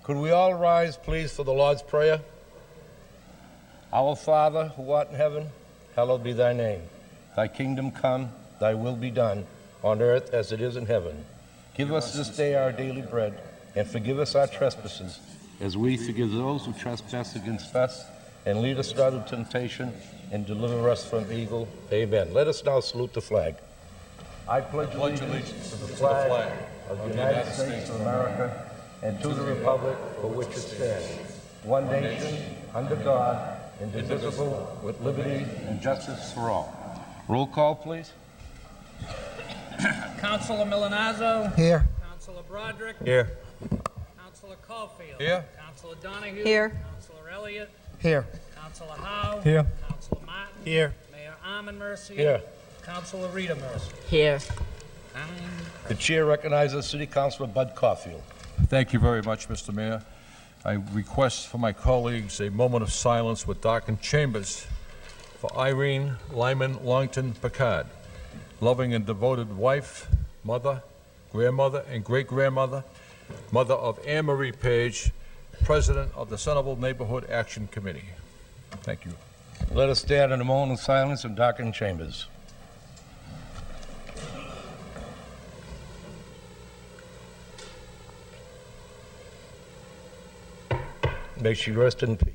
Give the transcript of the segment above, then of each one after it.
Could we all rise, please, for the Lord's Prayer? Our Father, who art in heaven, hallowed be thy name. Thy kingdom come, thy will be done, on earth as it is in heaven. Give us this day our daily bread, and forgive us our trespasses, as we forgive those who trespass against us. And lead us not into temptation, and deliver us from evil. Amen. Let us now salute the flag. I pledge allegiance to the flag of the United States of America and to the republic for which it stands, one nation, under God, indivisible, with liberty and justice for all. Roll call, please. Councilor Milanazzo. Here. Councilor Broderick. Here. Councilor Caulfield. Here. Councilor Donahue. Here. Councilor Elliott. Here. Councilor Howe. Here. Councilor Martin. Here. Mayor Armin Mercier. Here. Councilor Rita Mercier. Here. The chair recognizes City Councilor Bud Caulfield. Thank you very much, Mr. Mayor. I request for my colleagues a moment of silence with darkened chambers for Irene Lyman Longton Picard, loving and devoted wife, mother, grandmother, and great-grandmother, mother of Anne Marie Page, President of the Centerville Neighborhood Action Committee. Thank you. Let us stand in a moment of silence in darkened chambers. May she rest in peace.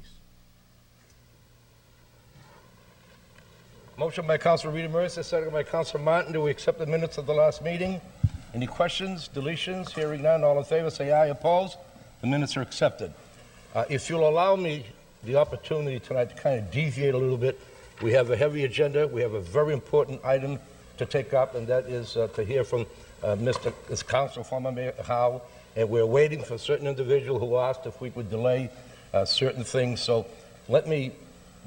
Motion by Councilor Rita Mercer, second by Councilor Martin. Do we accept the minutes of the last meeting? Any questions, deletions? Hearing none, all in favor say aye. Opposed? The minutes are accepted. If you'll allow me the opportunity tonight to kind of deviate a little bit, we have a heavy agenda. We have a very important item to take up, and that is to hear from Councilor Mayor Howe, and we're waiting for a certain individual who asked if we would delay certain things. So let me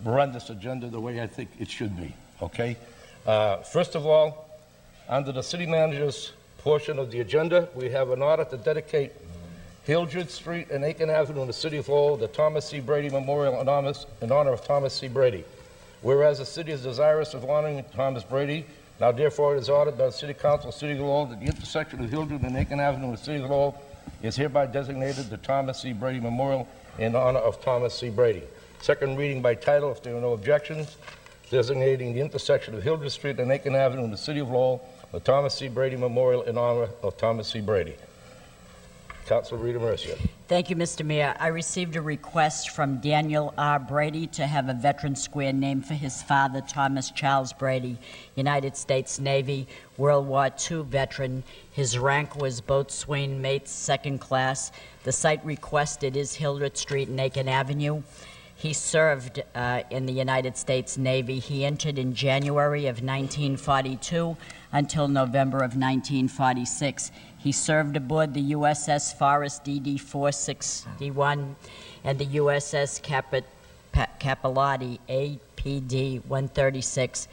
run this agenda the way I think it should be, okay? First of all, under the city manager's portion of the agenda, we have an order to dedicate Hildred Street and Aiken Avenue in the city of Lowell, the Thomas C. Brady Memorial in honor of Thomas C. Brady. Whereas the city is desirous of honoring Thomas Brady, now therefore it is ordered by the City Council of the City of Lowell that the intersection of Hildred and Aiken Avenue in the city of Lowell is hereby designated the Thomas C. Brady Memorial in honor of Thomas C. Brady. Second reading by title, if there are no objections, designating the intersection of Hildred Street and Aiken Avenue in the city of Lowell, the Thomas C. Brady Memorial in honor of Thomas C. Brady. Councilor Rita Mercier. Thank you, Mr. Mayor. I received a request from Daniel R. Brady to have a Veteran Square named for his father, Thomas Charles Brady, United States Navy, World War II veteran. His rank was boatswain mate, second class. The site requested is Hildred Street and Aiken Avenue. He served in the United States Navy. He entered in January of 1942 until November of 1946. He served aboard the USS Forest DD-461 and the USS Capillotti APD-136.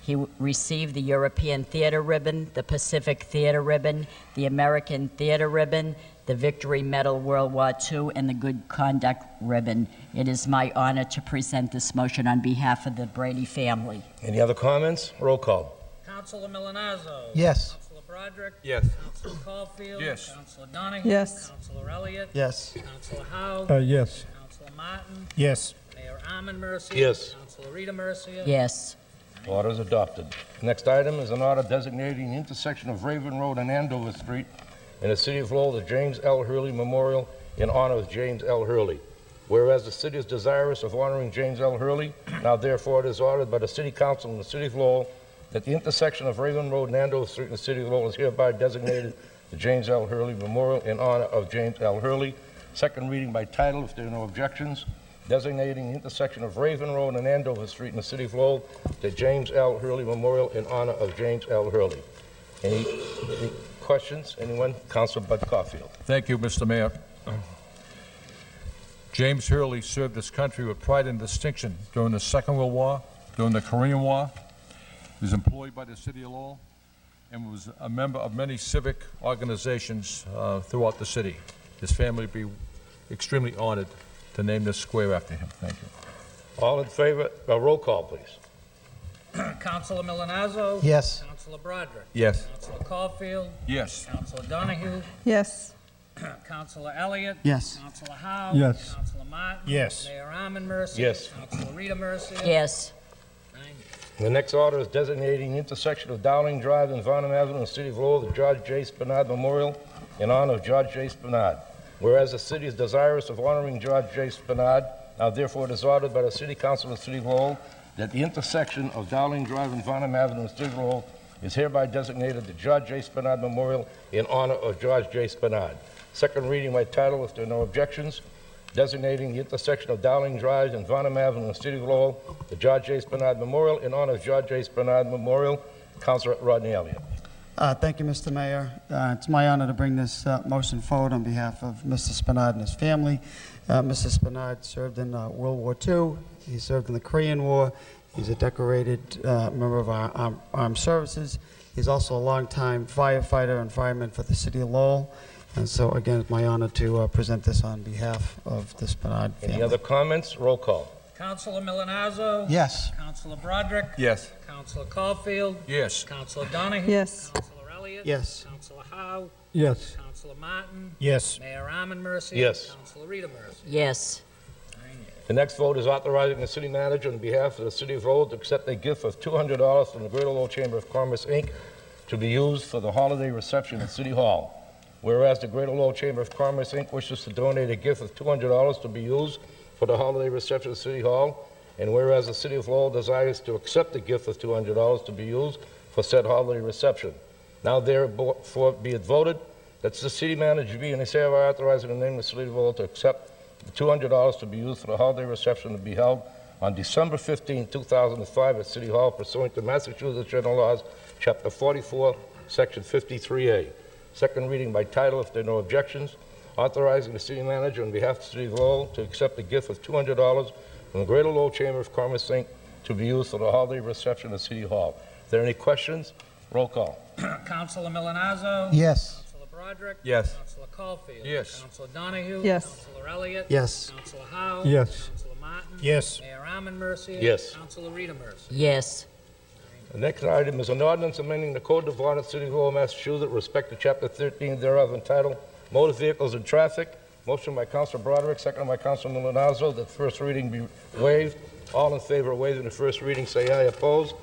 He received the European Theater Ribbon, the Pacific Theater Ribbon, the American Theater Ribbon, the Victory Medal World War II, and the Good Conduct Ribbon. It is my honor to present this motion on behalf of the Brady family. Any other comments? Roll call. Councilor Milanazzo. Yes. Councilor Broderick. Yes. Councilor Caulfield. Yes. Councilor Donahue. Yes. Councilor Elliott. Yes. Councilor Howe. Yes. Councilor Martin. Yes. Mayor Armin Mercier. Yes. Councilor Rita Mercier. Yes. Order is adopted. Next item is an order designating the intersection of Raven Road and Andover Street in the city of Lowell, the James L. Hurley Memorial in honor of James L. Hurley. Whereas the city is desirous of honoring James L. Hurley, now therefore it is ordered by the City Council in the city of Lowell that the intersection of Raven Road and Andover Street in the city of Lowell is hereby designated the James L. Hurley Memorial in honor of James L. Hurley. Second reading by title, if there are no objections, designating the intersection of Raven Road and Andover Street in the city of Lowell the James L. Hurley Memorial in honor of James L. Hurley. Any questions? Anyone? Councilor Bud Caulfield. Thank you, Mr. Mayor. James Hurley served this country with pride and distinction during the Second World War, during the Korean War. He was employed by the city of Lowell and was a member of many civic organizations throughout the city. His family would be extremely honored to name this square after him. Thank you. All in favor? Roll call, please. Councilor Milanazzo. Yes. Councilor Broderick. Yes. Councilor Caulfield. Yes. Councilor Donahue. Yes. Councilor Elliott. Yes. Councilor Howe. Yes. Councilor Martin. Yes. Mayor Armin Mercia. Yes. Councilor Rita Mercia. Yes. 9 yeas. The next order is designating the intersection of Dowling Drive and Varnum Avenue in the city of Lowell, the George J. Spanad Memorial in honor of George J. Spanad. Whereas the city is desirous of honoring George J. Spanad, now therefore it is ordered by the City Council of the City of Lowell that the intersection of Dowling Drive and Varnum Avenue in the city of Lowell is hereby designated the George J. Spanad Memorial in honor of George J. Spanad. Second reading by title, if there are no objections, designating the intersection of Dowling Drive and Varnum Avenue in the city of Lowell, the George J. Spanad Memorial in honor of George J. Spanad Memorial. Councilor Rodney Elliott. Thank you, Mr. Mayor. It's my honor to bring this motion forward on behalf of Mr. Spanad and his family. Mr. Spanad served in World War II. He served in the Korean War. He's a decorated member of our armed services. He's also a longtime firefighter and fireman for the city of Lowell. And so, again, it's my honor to present this on behalf of the Spanad family. Any other comments? Roll call. Councilor Milonazo. Yes. Councilor Broderick. Yes. Councilor Caulfield. Yes. Councilor Donahue. Yes. Councilor Elliott. Yes. Councilor Howe. Yes. Councilor Martin. Yes. Mayor Armin Mercia. Yes. Councilor Rita Mercia. Yes. 9 yeas. The next vote is authorizing the city manager on behalf of the city of Lowell to accept a gift of $200 from the Greater Lowell Chamber of Commerce, Inc. to be used for the holiday reception at City Hall. Whereas the Greater Lowell Chamber of Commerce, Inc. wishes to donate a gift of $200 to be used for the holiday reception at City Hall, and whereas the City of Lowell desires to accept the gift of $200 to be used for said holiday reception. Now therefore be it voted that the city manager be and I say I authorize in the name of the City of Lowell to accept the $200 to be used for the holiday reception to be held on December 15, 2005 at City Hall pursuant to Massachusetts General Laws, Chapter 44, Section 53A. Second reading by title, if there are no objections, authorizing the city manager on behalf of the City of Lowell to accept a gift of $200 from the Greater Lowell Chamber of Commerce, Inc. to be used for the holiday reception at City Hall. If there are any questions, roll call. Councilor Milonazo. Yes. Councilor Broderick. Yes. Councilor Caulfield. Yes. Councilor Donahue. Yes. Councilor Elliott. Yes. Councilor Howe. Yes. Councilor Martin. Yes. Mayor Armin Mercia. Yes. Councilor Rita Mercia. Yes. The next item is an ordinance amending the Code of Ordinance, City of Lowell, Massachusetts, with respect to Chapter 13 thereof entitled Motor Vehicles and Traffic. Motion by Councilor Broderick, second by Councilor Milonazo, that first reading be waived. All in favor of waiving the first reading, say aye. Opposed?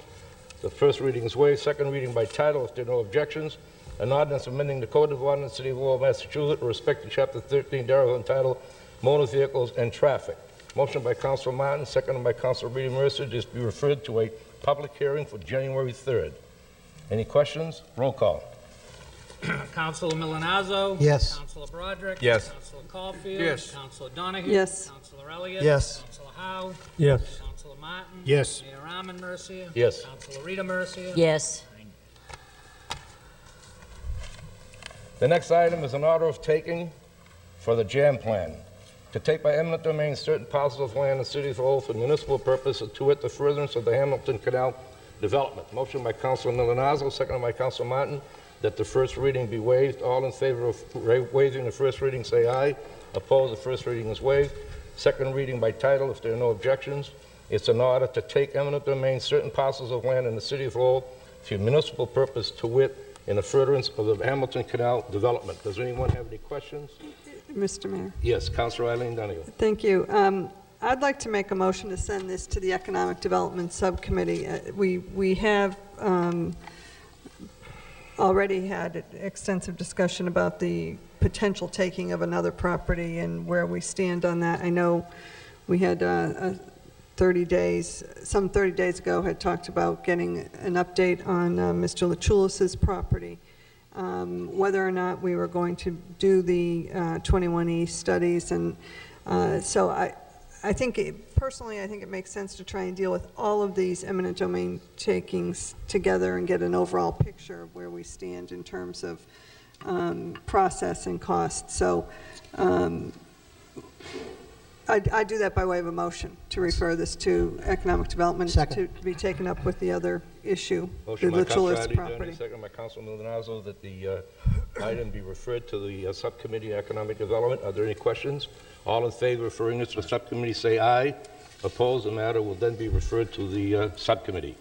The first reading is waived. Second reading by title, if there are no objections. An ordinance amending the Code of Ordinance, City of Lowell, Massachusetts, with respect to Chapter 13 thereof entitled Motor Vehicles and Traffic. Motion by Councilor Martin, second by Councilor Rita Mercia, just be referred to a public hearing for January 3rd. Any questions? Roll call. Councilor Milonazo. Yes. Councilor Broderick. Yes. Councilor Caulfield. Yes. Councilor Donahue. Yes. Councilor Elliott. Yes. Councilor Howe. Yes. Councilor Martin. Yes. Mayor Armin Mercia. Yes. Councilor Rita Mercia. Yes. The next item is an order of taking for the JAM plan. To take by eminent domain certain parcels of land in the city of Lowell for municipal purpose, to wit, the furtherance of the Hamilton Canal development. Motion by Councilor Milonazo, seconded by Councilor Martin, that the first reading be waived. All in favor of waiving the first reading, say aye. Opposed, the first reading is waived. Second reading by title, if there are no objections. It's an order to take eminent domain certain parcels of land in the city of Lowell for municipal purpose, to wit, in the furtherance of the Hamilton Canal development. Does anyone have any questions? Mr. Mayor. Yes, Councilor Eileen Donahue. Thank you. I'd like to make a motion to send this to the Economic Development Subcommittee. We have already had extensive discussion about the potential taking of another property and where we stand on that. I know we had 30 days ago, had talked about getting an update on Mr. Lachulis's property, whether or not we were going to do the 21E studies. And so I think, personally, I think it makes sense to try and deal with all of these eminent domain takings together and get an overall picture of where we stand in terms of process and cost. So I do that by way of a motion to refer this to economic development to be taken up with the other issue, the Motion by Councilor Lachulis Adi property. Donahue, second by Councilor Milonazo, that the item be referred to the Subcommittee on Economic Development. Are there any questions? All in favor of referring this to the subcommittee, say aye. Opposed, the matter will then be referred to the subcommittee.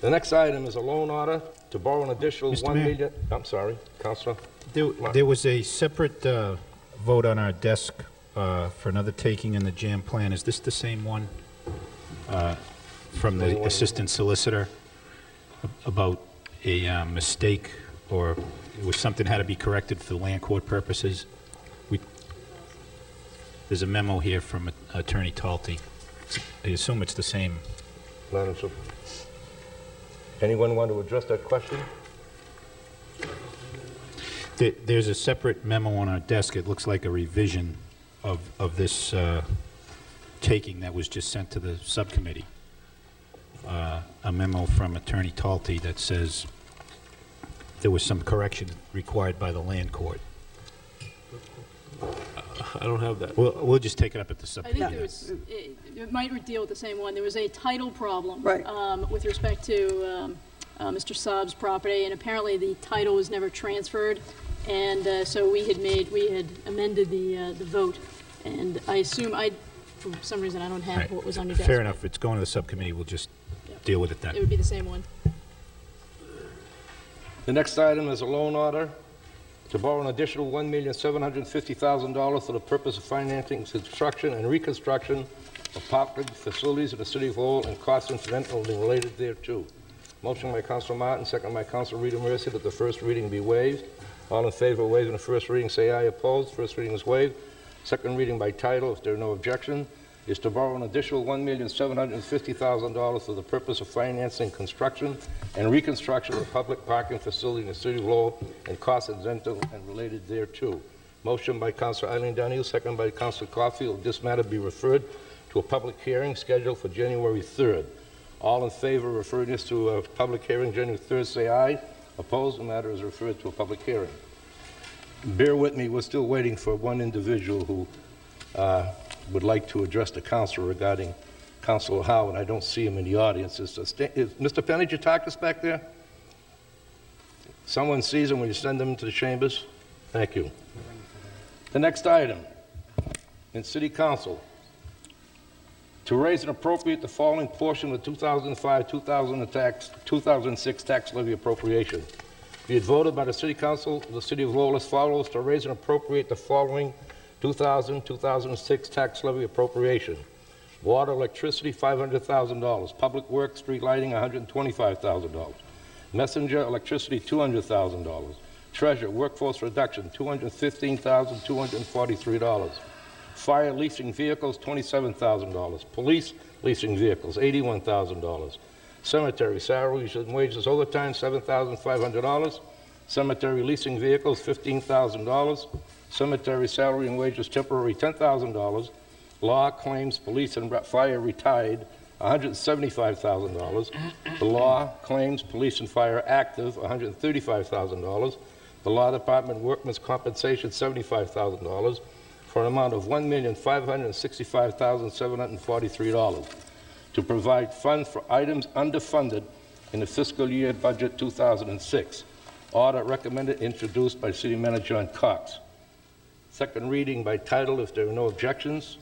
The next item is a loan order to borrow an additional Mr. $1 Mayor. million. I'm sorry, Councilor. There was a separate vote on our desk for another taking in the jam plan. Is this the same one from the assistant solicitor about a mistake, or it was something had to be corrected for land court purposes? There's a memo here from Attorney Talty. I assume it's the same. Madam Chair. Anyone want to address that question? There's a separate memo on our desk. It looks like a revision of this taking that was just sent to the subcommittee. A memo from Attorney Talty that says there was some correction required by the land court. I don't have that. We'll just take it up at the I subcommittee. think there was, it might deal with the same one. There was a title problem. Right. With respect to Mr. Saab's property, and apparently the title was never transferred. And so we had amended the vote. And I assume, for some reason, I don't have Right. what was on your desk. Fair enough. It's going to the subcommittee. We'll just deal with it then. It would be the same one. The next item is a loan order to borrow an additional $1,750,000 for the purpose of financing construction and reconstruction of public facilities in the city of Lowell and costs incidental and related thereto. Motion by Councilor Martin, second by Councilor Rita Mercy, that the first reading be waived. All in favor of waiving the first reading, say aye. Opposed? First reading is waived. Second reading by title, if there are no objection, is to borrow an additional $1,750,000 for the purpose of financing construction and reconstruction of public parking facility in the city of Lowell and costs incidental and related thereto. Motion by Councilor Eileen Donohue, second by Councilor Caulfield. This matter be referred to a public hearing scheduled for January 3rd. All in favor of referring this to a public hearing January 3rd, say aye. Opposed? The matter is referred to a public hearing. Bear with me, we're still waiting for one individual who would like to address the council regarding Councilor Howard. I don't see him in the audience. Is Mr. Penny-Jatakis back there? Someone sees him when you send him into the chambers? Thank you. The next item in City Council, to raise and appropriate the following portion of the 2005-2006 tax levy appropriation. Be it voted by the City Council of the City of Lowell as follows: to raise and appropriate the following 2000-2006 tax levy appropriation. Water, electricity, $500,000. Public Works, street lighting, $125,000. Messenger, electricity, $200,000. Treasure, workforce reduction, $215,243. Fire leasing vehicles, $27,000. Police leasing vehicles, $81,000. Cemetery salaries and wages overtime, $7,500. Cemetery leasing vehicles, $15,000. Cemetery salary and wages temporary, $10,000. Law, claims, police, and fire retired, $175,000. The law, claims, police, and fire active, $135,000. The law department workman's compensation, $75,000, for an amount of $1,565,743 to provide funds for items underfunded in the fiscal year budget 2006. Order recommended, introduced by City Manager John Cox. Second reading by title, if there are no objections,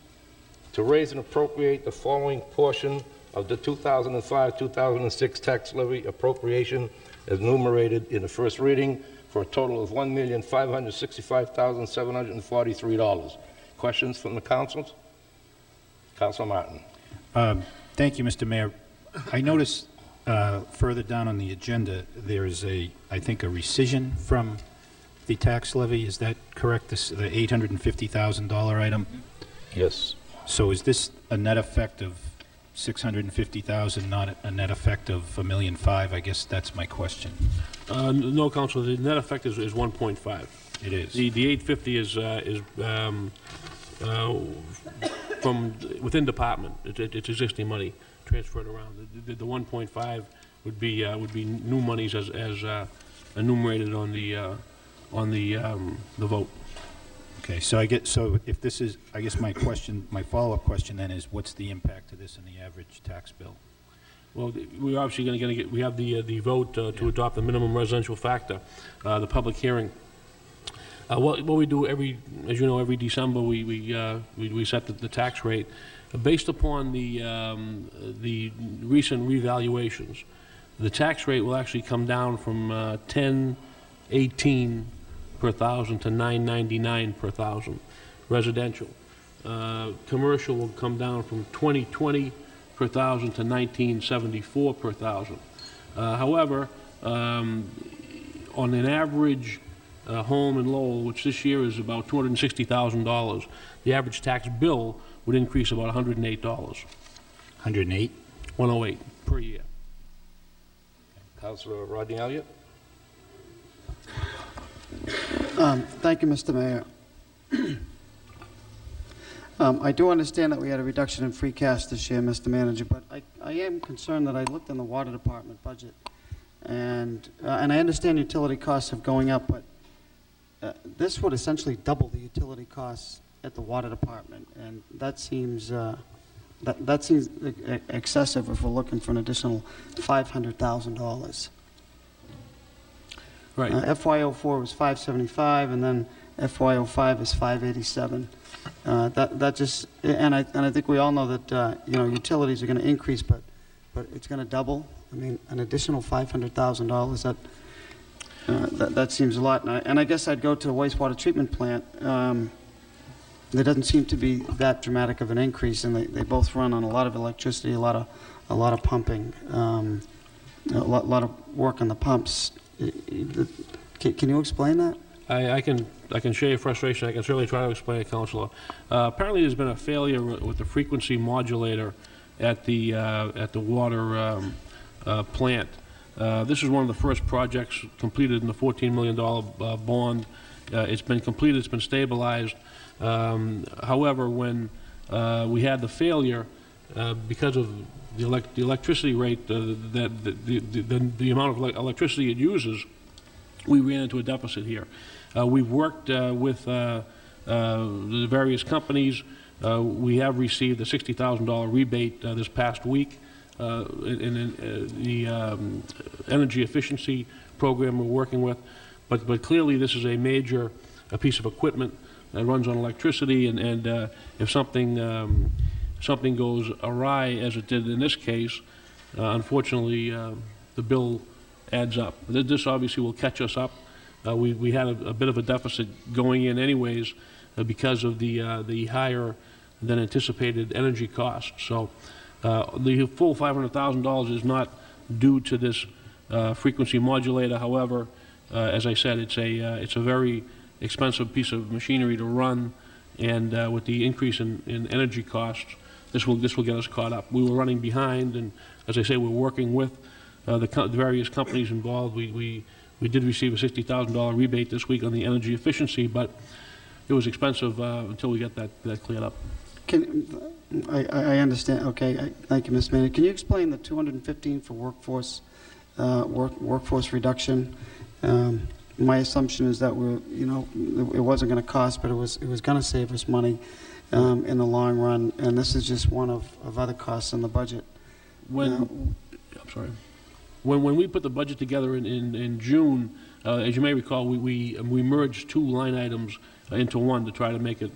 to raise and appropriate the following portion of the 2005-2006 tax levy appropriation as enumerated in the first reading for a total of $1,565,743. Questions from the councils? Councilor Martin. Thank you, Mr. Mayor. I noticed further down on the agenda, there is I think, a rescission from the tax levy. Is that correct? The $850,000 item? Yes. So is this a net effect of $650,000, not a net effect of $1.5 million? I guess that's my question. No, Councilor, the net effect is 1.5. It is. The 850 is from within department. It's existing money transferred around. The 1.5 would be new monies as enumerated on the vote. Okay, so if this is, I guess my follow-up question then is, what's the impact of this in the average tax bill? Well, we're obviously going to get. We have the vote to adopt the minimum residential factor, the public hearing. What we do as you know, every December we set the tax rate based upon the recent revaluations. the tax rate will actually come down from 1018 per thousand to 999 per thousand. Residential. Commercial will come down from 2020 per thousand to 1974 per thousand. However, on an average home in Lowell, which this year is about $260,000, the average tax bill would increase about $108. 108? 108 per year. Councilor Rodney Elliott? Thank you, Mr. Mayor. I do understand that we had a reduction in free cash this year, Mr. Manager, but I am concerned that I looked in the water department budget, and I understand utility costs are going up, but this would essentially double the utility costs at the water department, and that seems excessive if we're looking for an additional $500,000. Right. FY04 was 575, and then FY05 is 587. That just, and I think we all know that utilities are going to increase, but it's going to double. I mean, an additional $500,000. That seems a lot. And I guess I'd go to the wastewater treatment plant. There doesn't seem to be that dramatic of an increase, and they both run on a lot of electricity, a lot of pumping, a lot of work on the pumps. Can you explain that? I can share your frustration. I can certainly try to explain it, Councilor. Apparently, there's been a failure with the frequency modulator at the water plant. This is one of the first projects completed in the $14 million bond. It's been completed. It's been stabilized. However, when we had the failure, because of the electricity rate, the amount of electricity it uses, we ran into a deficit here. We've worked with the various companies. We have received a $60,000 rebate this past week in the energy efficiency program we're working with. But clearly this is a major piece of equipment that runs on electricity, and if something goes awry, as it did in this case, unfortunately the bill adds up. This obviously will catch us up. We had a bit of a deficit going in anyways because of the higher than anticipated energy costs. So the full $500,000 is not due to this frequency modulator. However, as I said, it's a very expensive piece of machinery to run, and with the increase in energy costs, this will get us caught up. We were running behind, and as I say, we're working with the various companies involved. We did receive a $60,000 rebate this week on the energy efficiency, but it was expensive until we got that cleared up. I understand. Okay, thank you, Mr. Manager. Can you explain the 215 for workforce reduction? My assumption is that it wasn't going to cost, but it was going to save us money in the long run, and this is just one of other costs in the budget. I'm sorry. When we put the budget together in June, as you may recall, we merged two line items into one to try to make it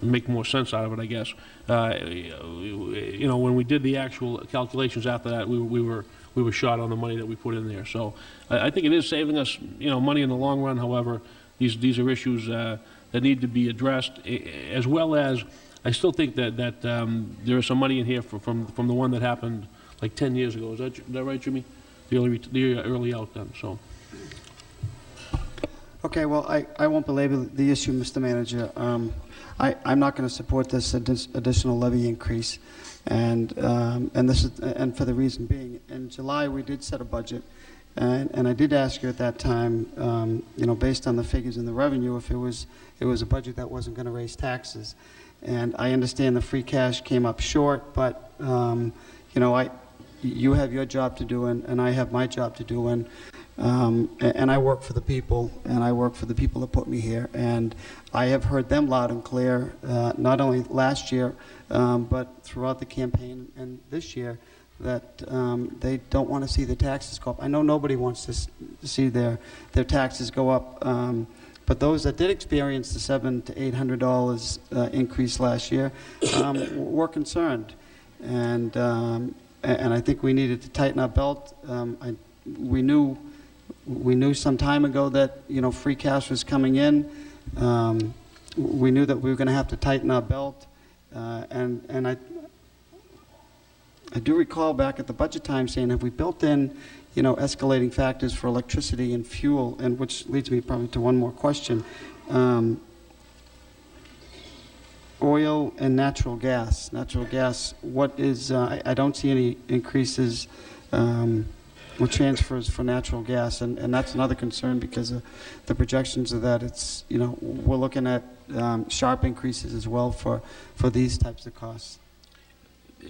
make more sense out of it, I guess. When we did the actual calculations after that, we were short on the money that we put in there. So I think it is saving us, money in the long run. However, these are issues that need to be addressed, as well as I still think that there is some money in here from the one that happened like 10 years ago. Is that right, Jimmy? The early out then. So. Okay, well, I won't belabor the issue, Mr. Manager. I'm not going to support this additional levy increase, and for the reason being, in July we did set a budget, and I did ask you at that time, based on the figures in the revenue, if it was a budget that wasn't going to raise taxes, and I understand the free cash came up short, but you have your job to do, and I have my job to do, and I work for the people, and I work for the people that put me here, and I have heard them loud and clear, not only last year, but throughout the campaign and this year, that they don't want to see the taxes go up. I know nobody wants to see their taxes go up, but those that did experience the $700 to $800 increase last year were concerned, and and I think we needed to tighten our belt. We knew some time ago that, free cash was coming in. We knew that we were going to have to tighten our belt. And I do recall back at the budget time saying, have we built in, escalating factors for electricity and fuel, and which leads me probably to one more question. Oil and natural gas. Natural gas, what is, I don't see any increases or transfers for natural gas, and that's another concern because of the projections of that. It's, we're looking at sharp increases as well for these types of costs.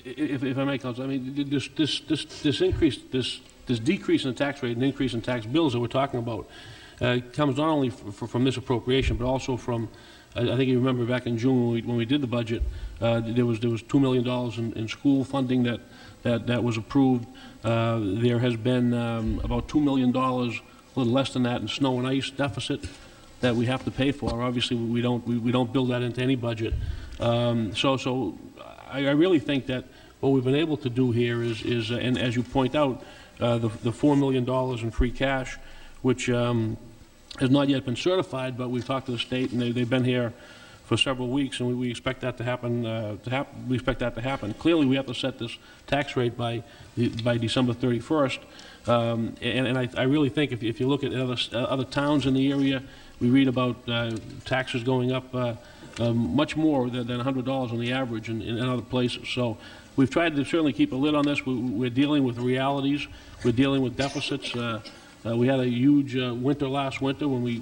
If I may, Council, I mean, this increase, this decrease in the tax rate and increase in tax bills that we're talking about comes not only from this appropriation, but also from, I think you remember back in June when we did the budget, there was $2 million in school funding that was approved. There has been about $2 million, a little less than that, in snow and ice deficit that we have to pay for. Obviously, we don't build that into any budget. So I really think that what we've been able to do here is and as you point out, the $4 million in free cash, which has not yet been certified, but we've talked to the state, and they've been here for several weeks, and we expect that to happen. We expect that to happen. Clearly, we have to set this tax rate by December 31st, and I really think if you look at other towns in the area, we read about taxes going up much more than $100 on the average in other places. So we've tried to certainly keep a lid on this. We're dealing with realities. We're dealing with deficits. We had a huge winter last winter when we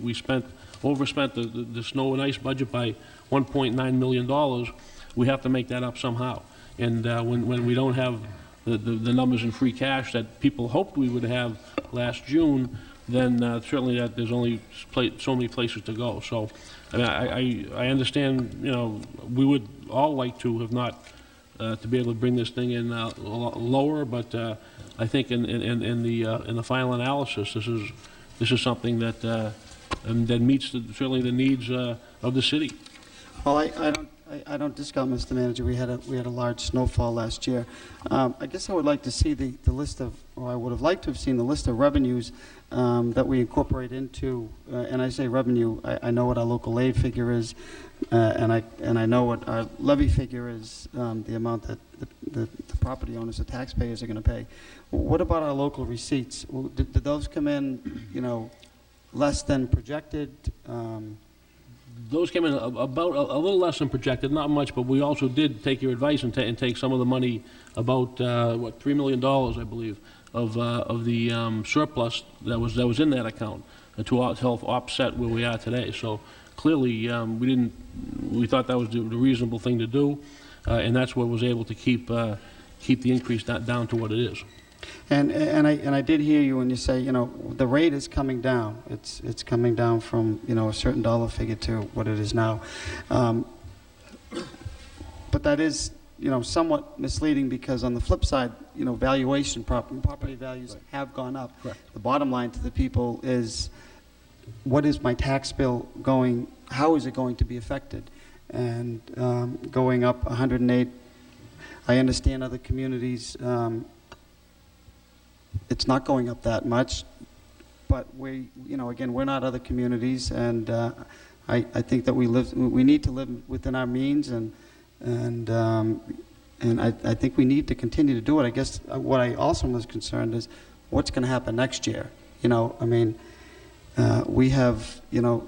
overspent the snow and ice budget by $1.9 million. We have to make that up somehow. And when we don't have the numbers in free cash that people hoped we would have last June, then certainly that there's only so many places to go. So I mean, I understand, we would all like to have not to be able to bring this thing in lower, but I think in the final analysis, this is something that that meets certainly the needs of the city. Well, I don't discount, Mr. Manager. We had a large snowfall last year. I guess I would like to see the list of, or I would have liked to have seen the list of revenues that we incorporate into. And I say revenue. I know what our local aid figure is, and I know what our levy figure is. The amount that the property owners, the taxpayers, are going to pay. What about our local receipts? Did those come in, less than projected? Those came in about a little less than projected, not much, but we also did take your advice and take some of the money, about $3 million, I believe, of the surplus that was in that account to help offset where we are today. So clearly, we thought that was the reasonable thing to do, and that's what was able to keep the increase down to what it is. And I did hear you when you say, the rate is coming down. It's coming down from, a certain dollar figure to what it is now. But that is, somewhat misleading, because on the flip side, valuation, property values have gone up. Correct. The bottom line to the people is, what is my tax bill going, how is it going to be affected? And going up 108, I understand other communities, it's not going up that much, but again, we're not other communities, and I think that we need to live within our means, and I think we need to continue to do it. I guess what I also was concerned is what's going to happen next year. We have,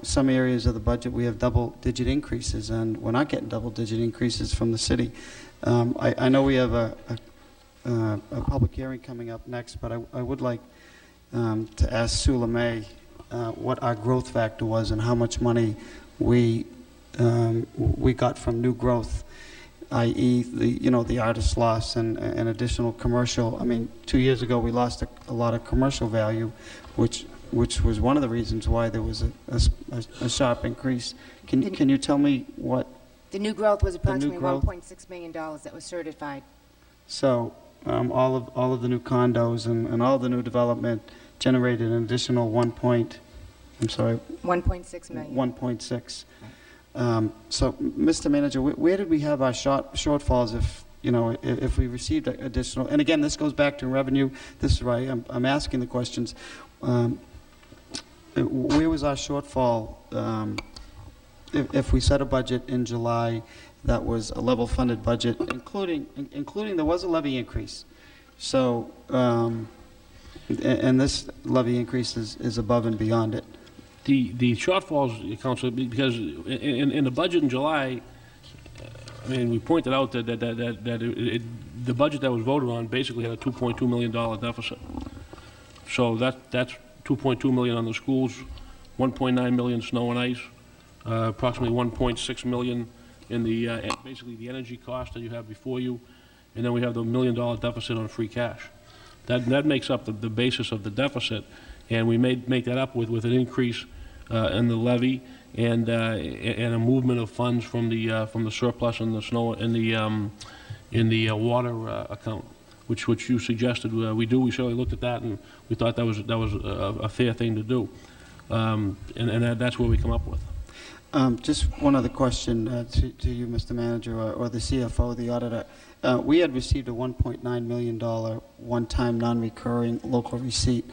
some areas of the budget, we have double-digit increases, and we're not getting double-digit increases from the city. I know we have a public hearing coming up next, but I would like to ask Sue LeMay what our growth factor was and how much money we got from new growth, i.e. the artist loss and additional commercial. I mean, 2 years ago we lost a lot of commercial value, which was one of the reasons why there was a sharp increase. Can you tell me what? The new growth was approximately growth? $1.6 million that was certified. So all of the new condos and all the new development generated an additional 1.6 million. 1.6. So, Mr. Manager, where did we have our shortfalls you know, if we received additional, and again, this goes back to revenue, this is why I'm asking the questions. Where was our shortfall if we set a budget in July that was a level funded budget, including there was a levy increase. So, and this levy increase is above and beyond it. The shortfalls, Councilor, because in the budget in July, I mean, we pointed out that the budget that was voted on basically had a $2.2 million deficit. So that's $2.2 million on the schools, $1.9 million snow and ice, approximately $1.6 million in the basically the energy cost that you have before you, and then we have the $1 million deficit on free cash. That makes up the basis of the deficit, and we make that up with an increase in the levy and a movement of funds from the surplus and the snow in the water account, which you suggested we do. We surely looked at that, and we thought that was a fair thing to do, and that's what we come up with. Just one other question to you, Mr. Manager, or the CFO, the auditor. We had received a $1.9 million one-time non-recurring local receipt.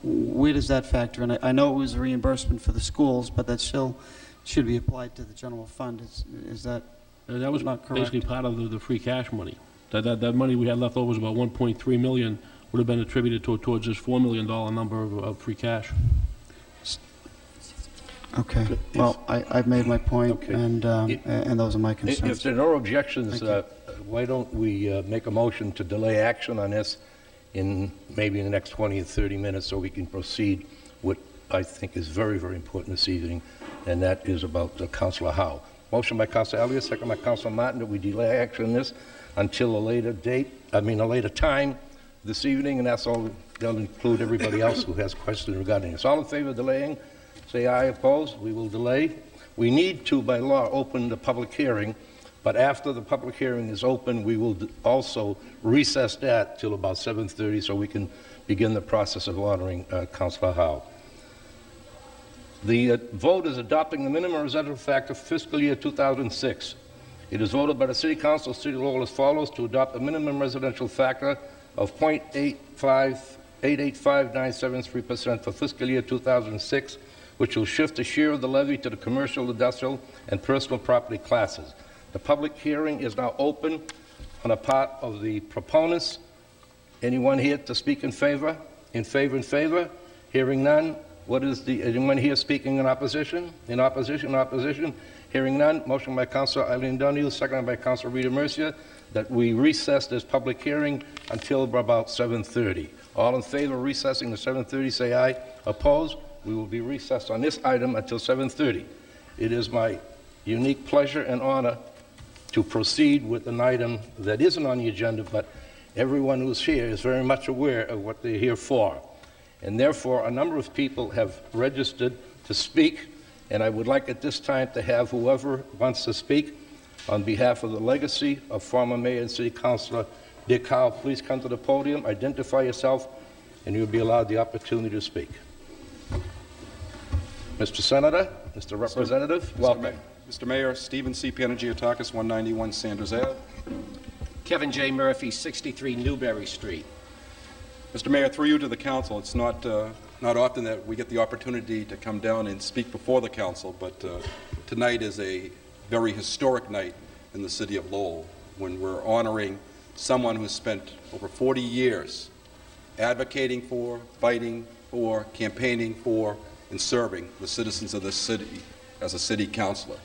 Where does that factor in? I know it was a reimbursement for the schools, but that still should be applied to the general fund. Is that that was not correct? Basically part of the free cash money. That money we had left over was about $1.3 million, would have been attributed towards this $4 million number of free cash. Okay. Well, I've made my point, Okay. and those are my concerns. If there are no objections, why don't we make a motion to delay action on this maybe in the next 20 or 30 minutes so we can proceed what I think is very, very important this evening, and that is about Councilor Howe. Motion by Councilor Elliott, second by Councilor Martin, that we delay action on this until a later time this evening, and that'll include everybody else who has questions regarding this. All in favor of delaying, say aye. Opposed? We will delay. We need to, by law, open the public hearing, but after the public hearing is open, we will also recess that till about 7:30 so we can begin the process of honoring Councilor Howe. The vote is adopting the minimum residual factor for fiscal year 2006. It is voted by the City Council of the City of Lowell as follows: to adopt a minimum residential factor of 885.973% for fiscal year 2006, which will shift the share of the levy to the commercial, industrial, and personal property classes. The public hearing is now open on the part of the proponents. Anyone here to speak in favor? In favor, in favor? Hearing none. Anyone here speaking in opposition? In opposition, opposition? Hearing none. Motion by Councilor Eileen Donoghue, seconded by Councilor Rita Mercia, that we recess this public hearing until about 7:30. All in favor of recessing to 7:30, say aye. Opposed? We will be recessed on this item until 7:30. It is my unique pleasure and honor to proceed with an item that isn't on the agenda, but everyone who's here is very much aware of what they're here for. And therefore, a number of people have registered to speak, and I would like at this time to have whoever wants to speak on behalf of the legacy of former Mayor and City Councilor Dick Howe, please come to the podium, identify yourself, and you'll be allowed the opportunity to speak. Mr. Senator, Mr. Representative, welcome. Mr. Mayor, Stephen C. Panagiotakis, 191 Sanders Ave. Kevin J. Murphy, 63 Newberry Street. Mr. Mayor, through you to the council, it's not often that we get the opportunity to come down and speak before the council, but tonight is a very historic night in the city of Lowell when we're honoring someone who spent over 40 years advocating for, fighting for, campaigning for, and serving the citizens of this city as a city councilor.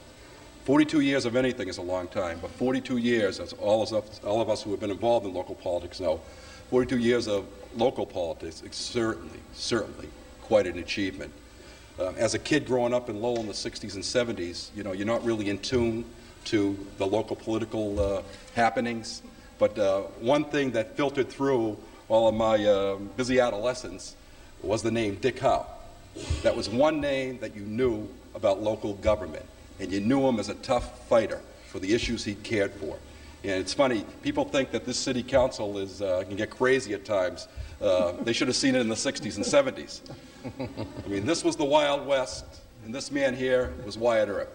42 years of anything is a long time, but 42 years, as all of us who have been involved in local politics know, 42 years of local politics is certainly quite an achievement. As a kid growing up in Lowell in the 60s and 70s, you know, you're not really in tune to the local political happenings, but one thing that filtered through all of my busy adolescence was the name Dick Howe. That was one name that you knew about local government, and you knew him as a tough fighter for the issues he cared for. And it's funny, people think that this city council can get crazy at times. They should have seen it in the 60s and 70s. I mean, this was the Wild West, and this man here was Wyatt Earp.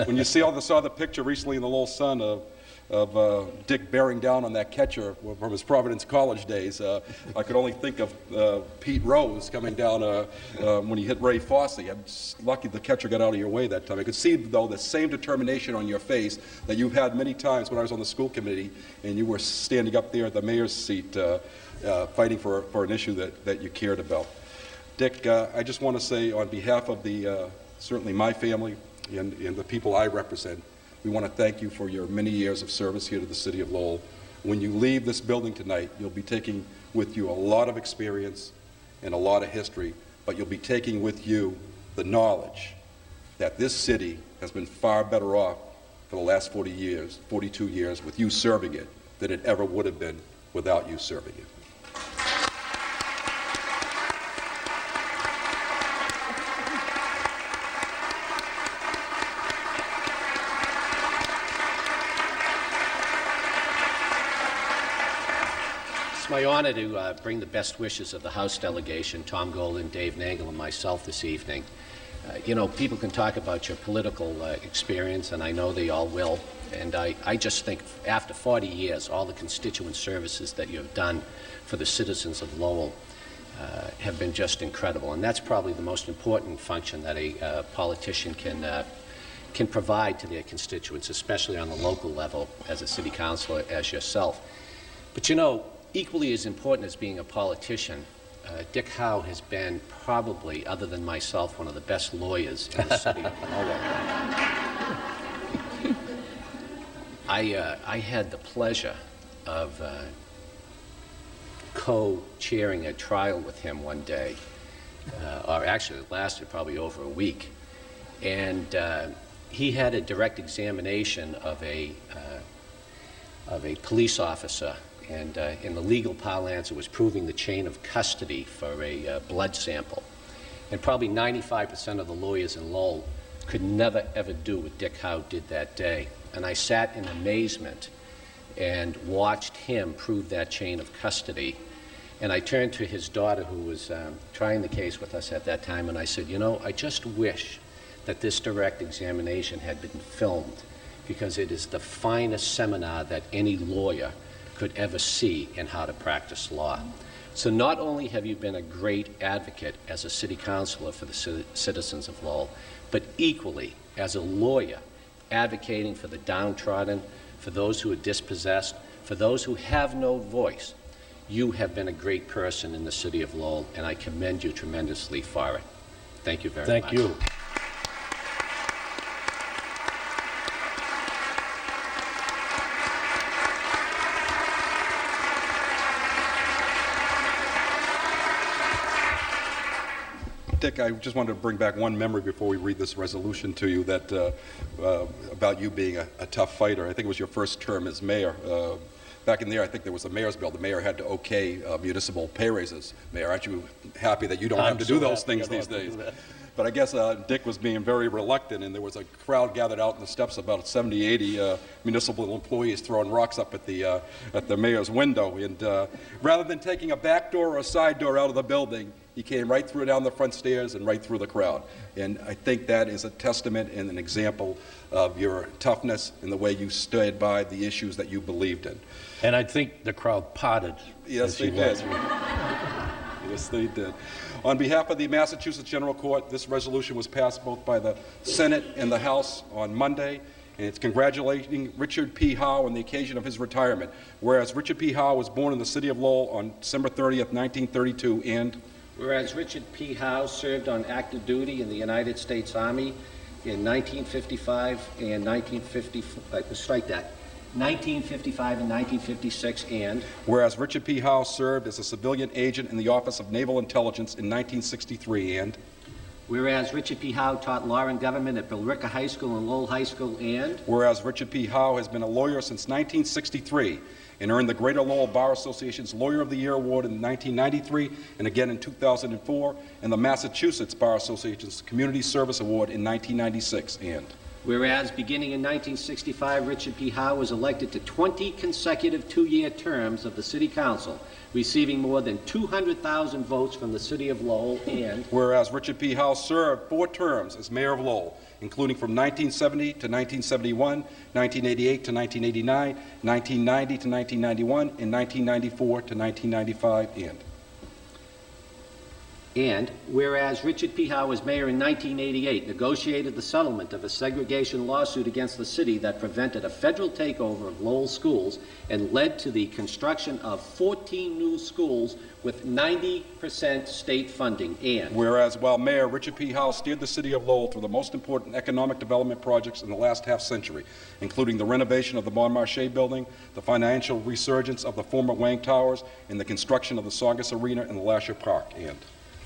When you saw the picture recently in the Lowell Sun of Dick bearing down on that catcher from his Providence College days, I could only think of Pete Rose coming down when he hit Ray Fosse. I'm lucky the catcher got out of your way that time. I could see, though, the same determination on your face that you've had many times when I was on the school committee and you were standing up there at the mayor's seat fighting for an issue that you cared about. Dick, I just want to say on behalf of certainly my family and the people I represent, we want to thank you for your many years of service here to the city of Lowell. When you leave this building tonight, you'll be taking with you a lot of experience and a lot of history, but you'll be taking with you the knowledge that this city has been far better off for the last 42 years with you serving it than it ever would have been without you serving it. It's my honor to bring the best wishes of the House delegation, Tom Golden, Dave Nangle, and myself this evening. You know, people can talk about your political experience, and I know they all will, and I just think after 40 years, all the constituent services that you have done for the citizens of Lowell have been just incredible, and that's probably the most important function that a politician can provide to their constituents, especially on the local level as a city councilor, as yourself. But you know, equally as important as being a politician, Dick Howe has been probably, other than myself, one of the best lawyers in the city of Lowell. I had the pleasure of co-chairing a trial with him one day, or actually it lasted probably over a week, and he had a direct examination of a police officer. And in the legal parlance, it was proving the chain of custody for a blood sample. And probably 95% of the lawyers in Lowell could never, ever do what Dick Howe did that day. And I sat in amazement and watched him prove that chain of custody. And I turned to his daughter, who was trying the case with us at that time, and I said, you know, I just wish that this direct examination had been filmed, because it is the finest seminar that any lawyer could ever see in how to practice law. So not only have you been a great advocate as a city councilor for the citizens of Lowell, but equally as a lawyer advocating for the downtrodden, for those who are dispossessed, for those who have no voice. You have been a great person in the city of Lowell, and I commend you tremendously for it. Thank you very much. Thank you. Dick, I just wanted to bring back one memory before we read this resolution to you that about you being a tough fighter. I think it was your first term as mayor. Back in there, I think there was a mayor's bill. The mayor had to okay municipal pay raises. Mayor, aren't you happy that you don't have to do those things these days? But I guess Dick was being very reluctant, and there was a crowd gathered out in the steps, about 70, 80 municipal employees throwing rocks up at the mayor's window. And rather than taking a back door or a side door out of the building, he came right through down the front stairs and right through the crowd. And I think that is a testament and an example of your toughness and the way you stood by the issues that you believed in. And I think the crowd parted. Yes, they did. Yes, they did. On behalf of the Massachusetts General Court, this resolution was passed both by the Senate and the House on Monday, and it's congratulating Richard P. Howe on the occasion of his retirement. Whereas Richard P. Howe was born in the city of Lowell on December 30th, 1932, and whereas Richard P. Howe served on active duty in the United States Army in 1955 and 1955 and 1956, and whereas Richard P. Howe served as a civilian agent in the Office of Naval Intelligence in 1963, and whereas Richard P. Howe taught law and government at Billerica High School and Lowell High School, and whereas Richard P. Howe has been a lawyer since 1963 and earned the Greater Lowell Bar Association's Lawyer of the Year Award in 1993 and again in 2004, and the Massachusetts Bar Association's Community Service Award in 1996, and Whereas, beginning in 1965, Richard P. Howe was elected to 20 consecutive two-year terms of the City Council, receiving more than 200,000 votes from the City of Lowell, and whereas Richard P. Howe served 4 terms as mayor of Lowell, including from 1970 to 1971, 1988 to 1989, 1990 to 1991, and 1994 to 1995, And whereas Richard P. Howe, as mayor in 1988, negotiated the settlement of a segregation lawsuit against the city that prevented a federal takeover of Lowell schools and led to the construction of 14 new schools with 90% state funding. And whereas while mayor, Richard P. Howe steered the city of Lowell through the most important economic development projects in the last half-century, including the renovation of the Bon Marché building, the financial resurgence of the former Wang Towers, and the construction of the Saugus Arena and the Lasher Park. And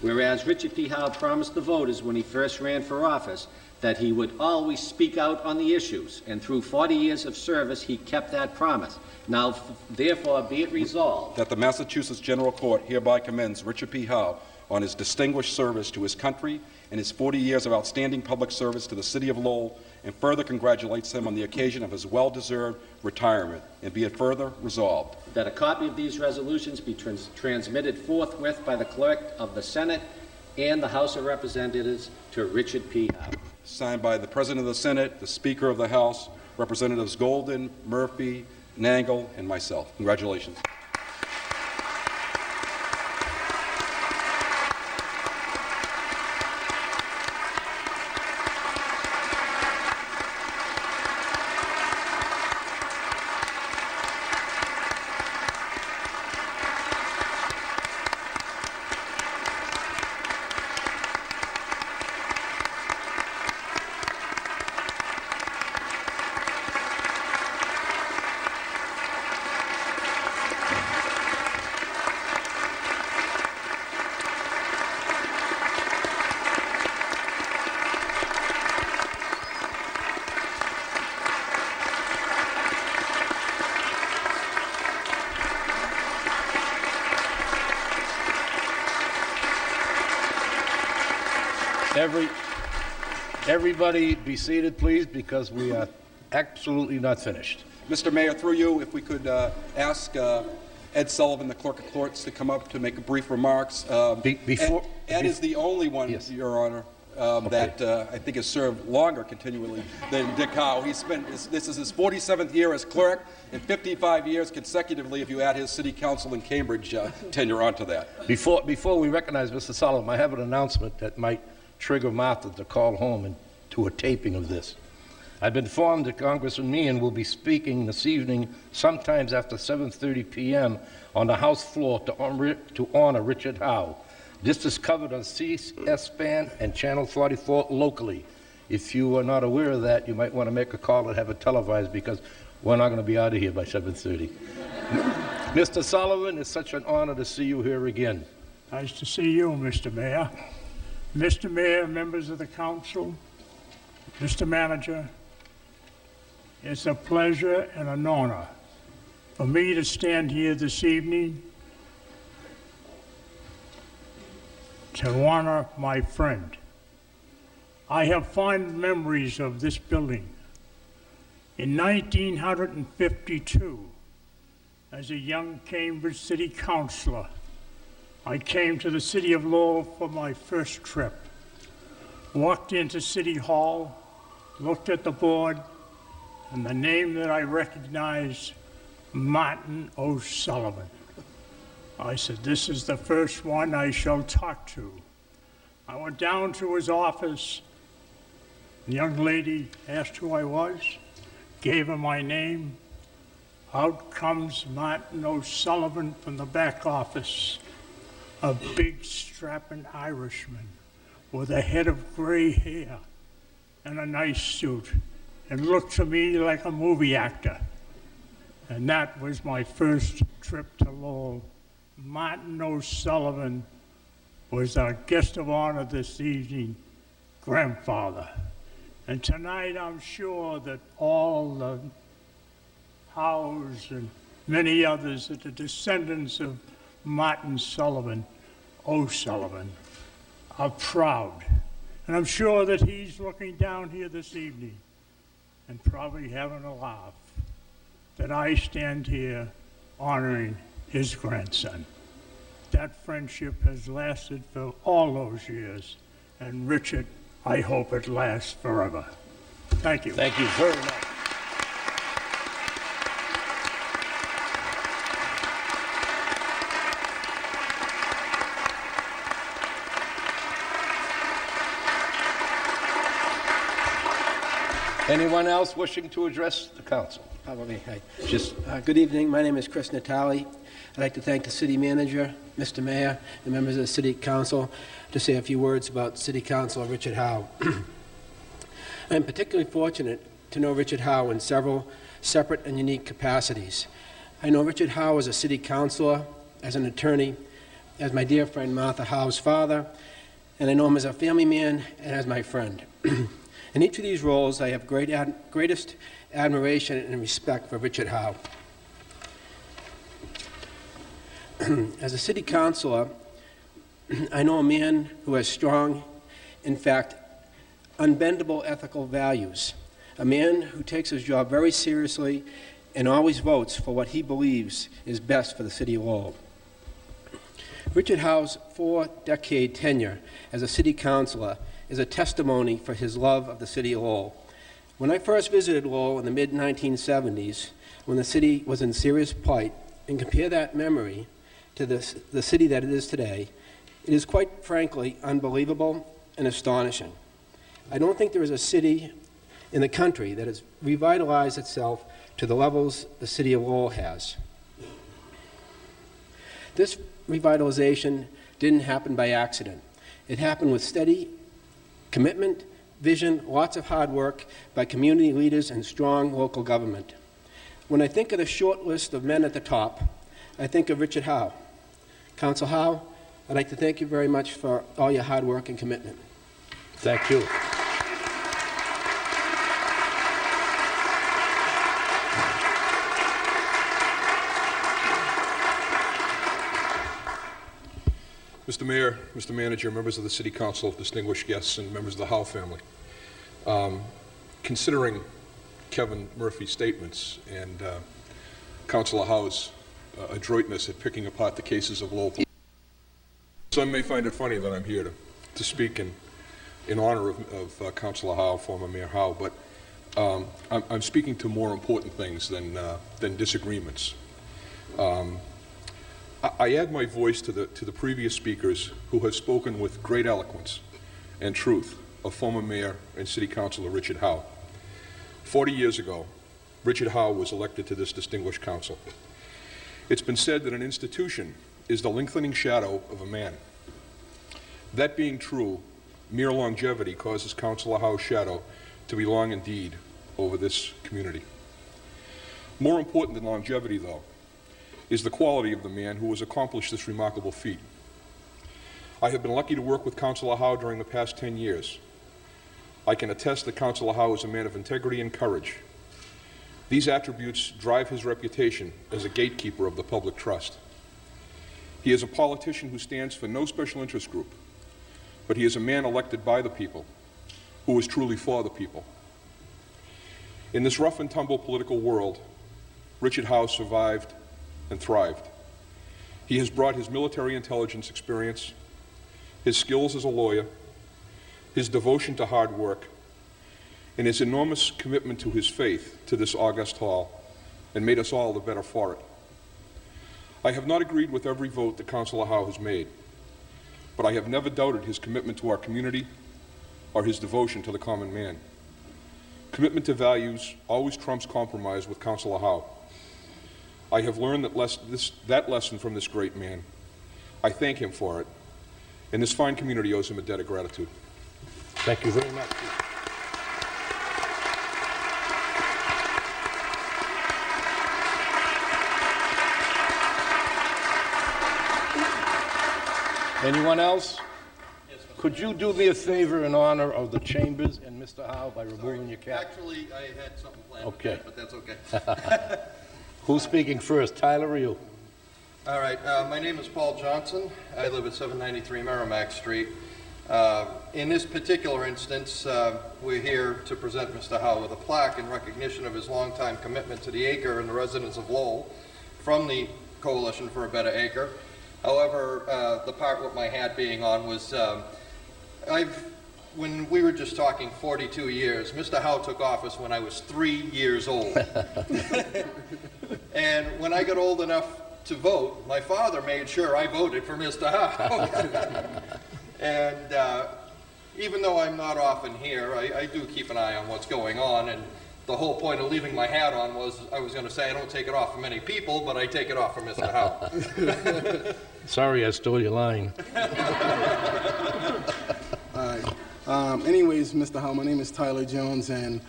whereas Richard P. Howe promised the voters when he first ran for office that he would always speak out on the issues, and through 40 years of service, he kept that promise. Now, therefore, be it resolved that the Massachusetts General Court hereby commends Richard P. Howe on his distinguished service to his country and his 40 years of outstanding public service to the city of Lowell, and further congratulates him on the occasion of his well-deserved retirement. And be it further resolved that a copy of these resolutions be transmitted forthwith by the clerk of the Senate and the House of Representatives to Richard P. Howe. Signed by the President of the Senate, the Speaker of the House, Representatives Golden, Murphy, Nangle, and myself. Congratulations. Everybody be seated, please, because we are absolutely not finished. Mr. Mayor, through you, if we could ask Ed Sullivan, the Clerk of Courts, to come up to make a brief remarks. Ed is the only one, yes, Your Honor, that I think has served longer continually than Dick Howe. This is his 47th year as clerk and 55 years consecutively if you add his city council in Cambridge tenure onto that. Before we recognize Mr. Sullivan, I have an announcement that might trigger Martha to call home and to a taping of this. I've been informed that Congressman Meehan will be speaking this evening sometimes after 7:30 p.m. on the House floor to honor Richard Howe. This is covered on C-SPAN and Channel 44 locally. If you are not aware of that, you might want to make a call and have it televised, because we're not going to be out of here by 7:30. Mr. Sullivan, it's such an honor to see you here again. Nice to see you, Mr. Mayor. Mr. Mayor, members of the council, Mr. Manager, it's a pleasure and an honor for me to stand here this evening to honor my friend. I have fond memories of this building. In 1952, as a young Cambridge City Councilor, I came to the city of Lowell for my first trip. Walked into City Hall, looked at the board, and the name that I recognized, Martin O'Sullivan. I said, this is the first one I shall talk to. I went down to his office. The young lady asked who I was, gave her my name. Out comes Martin O'Sullivan from the back office, a big strapping Irishman with a head of gray hair and a nice suit, and looked to me like a movie actor. And that was my first trip to Lowell. Martin O'Sullivan was our guest of honor this evening, grandfather. And tonight I'm sure that all the Howes and many others are the descendants of Martin O'Sullivan are proud. And I'm sure that he's looking down here this evening and probably having a laugh that I stand here honoring his grandson. That friendship has lasted for all those years, and Richard, I hope it lasts forever. Thank you. Thank you very much. Anyone else wishing to address the council? Probably. Good evening. My name is Chris Natale. I'd like to thank the city manager, Mr. Mayor, and members of the city council to say a few words about City Councilor Richard Howe. I'm particularly fortunate to know Richard Howe in several separate and unique capacities. I know Richard Howe as a city councilor, as an attorney, as my dear friend Martha Howe's father, and I know him as a family man and as my friend. In each of these roles, I have greatest admiration and respect for Richard Howe. As a city councilor, I know a man who has strong, in fact, unbendable ethical values, a man who takes his job very seriously and always votes for what he believes is best for the city of Lowell. Richard Howe's 4-decade tenure as a city councilor is a testimony for his love of the city of Lowell. When I first visited Lowell in the mid-1970s, when the city was in serious plight, and compare that memory to the city that it is today, it is quite frankly unbelievable and astonishing. I don't think there is a city in the country that has revitalized itself to the levels the city of Lowell has. This revitalization didn't happen by accident. It happened with steady commitment, vision, lots of hard work by community leaders and strong local government. When I think of the short list of men at the top, I think of Richard Howe. Councilor Howe, I'd like to thank you very much for all your hard work and commitment. Thank you. Mr. Mayor, Mr. Manager, members of the City Council, distinguished guests, and members of the Howe family. Considering Kevin Murphy's statements and Councilor Howe's adroitness at picking apart the cases of Lowell, some may find it funny that I'm here to speak in honor of Councilor Howe, former Mayor Howe, but I'm speaking to more important things than disagreements. I add my voice to the previous speakers who have spoken with great eloquence and truth of former Mayor and City Councilor Richard Howe. 40 years ago, Richard Howe was elected to this distinguished council. It's been said that an institution is the lengthening shadow of a man. That being true, mere longevity causes Councilor Howe's shadow to be long indeed over this community. More important than longevity, though, is the quality of the man who has accomplished this remarkable feat. I have been lucky to work with Councilor Howe during the past 10 years. I can attest that Councilor Howe is a man of integrity and courage. These attributes drive his reputation as a gatekeeper of the public trust. He is a politician who stands for no special interest group, but he is a man elected by the people, who is truly for the people. In this rough and tumble political world, Richard Howe survived and thrived. He has brought his military intelligence experience, his skills as a lawyer, his devotion to hard work, and his enormous commitment to his faith to this august hall, and made us all the better for it. I have not agreed with every vote that Councilor Howe has made, but I have never doubted his commitment to our community or his devotion to the common man. Commitment to values always trumps compromise with Councilor Howe. I have learned that lesson from this great man. I thank him for it, and this fine community owes him a debt of gratitude. Thank you very much. Anyone else? Could you do me a favor in honor of the Chambers and Mr. Howe by removing your cap? Actually, I had something planned, Okay. but that's okay. Who's speaking first, Tyler or you? All right, my name is Paul Johnson. I live at 793 Merrimack Street. In this particular instance, we're here to present Mr. Howe with a plaque in recognition of his longtime commitment to the acre and the residents of Lowell from the Coalition for a Better Acre. However, the part with my hat being on was, when we were just talking 42 years, Mr. Howe took office when I was 3 years old. And when I got old enough to vote, my father made sure I voted for Mr. Howe. And even though I'm not often here, I do keep an eye on what's going on. And the whole point of leaving my hat on was I was going to say I don't take it off for many people, but I take it off for Mr. Howe. Sorry, I stole your line. Anyways, Mr. Howe, my name is Tyler Jones, and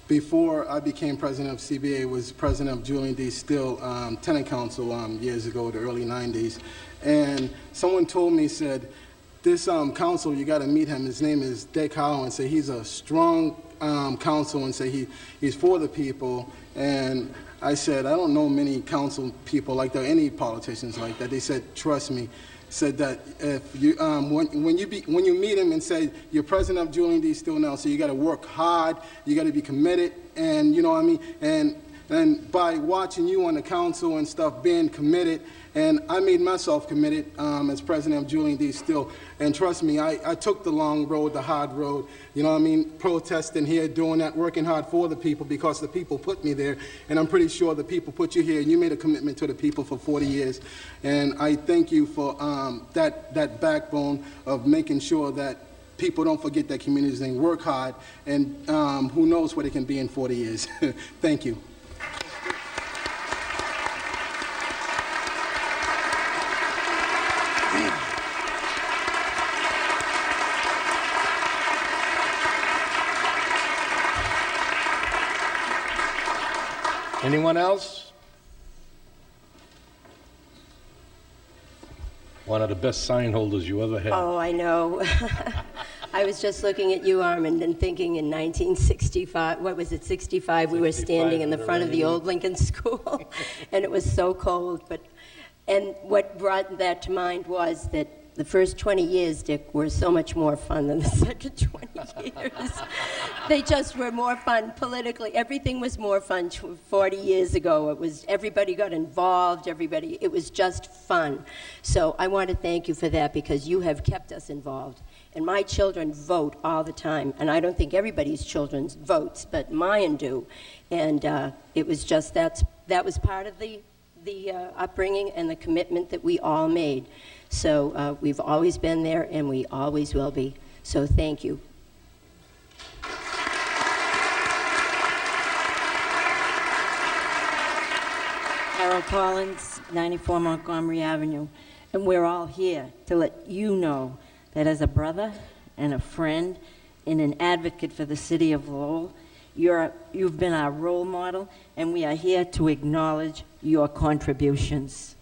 before I became president of CBA, I was president of Julian D. Still Tenant Council years ago, the early 90s. And someone told me, said, this council, you got to meet him. His name is Dick Howe, and say he's a strong council, and say he's for the people. And I said, I don't know many council people like that, any politicians like that. They said, trust me. Said that if you when you meet him and say you're president of Julian D. Still now, so you got to work hard, you got to be committed, and you know what I mean. And by watching you on the council and stuff, being committed, and I made myself committed as president of Julian D. Still. And trust me, I took the long road, the hard road, you know what I mean, protesting here, doing that, working hard for the people because the people put me there. And I'm pretty sure the people put you here, and you made a commitment to the people for 40 years. And I thank you for that backbone of making sure that people don't forget their communities and work hard, and who knows what it can be in 40 years. Thank you. Anyone else? One of the best sign holders you ever had. Oh, I know. I was just looking at you, Armand, and thinking in 1965, what was it, 65, we were standing in the front of the old Lincoln School, and it was so cold. And what brought that to mind was that the first 20 years, Dick, were so much more fun than the second 20 years. They just were more fun politically. Everything was more fun 40 years ago. It was, everybody got involved, it was just fun. So I want to thank you for that because you have kept us involved. And my children vote all the time. And I don't think everybody's children votes, but mine do. And it was just, that was part of the upbringing and the commitment that we all made. So we've always been there, and we always will be. So thank you. Harold Collins, 94 Montgomery Avenue. And we're all here to let you know that as a brother and a friend and an advocate for the city of Lowell, you've been our role model, and we are here to acknowledge your contributions.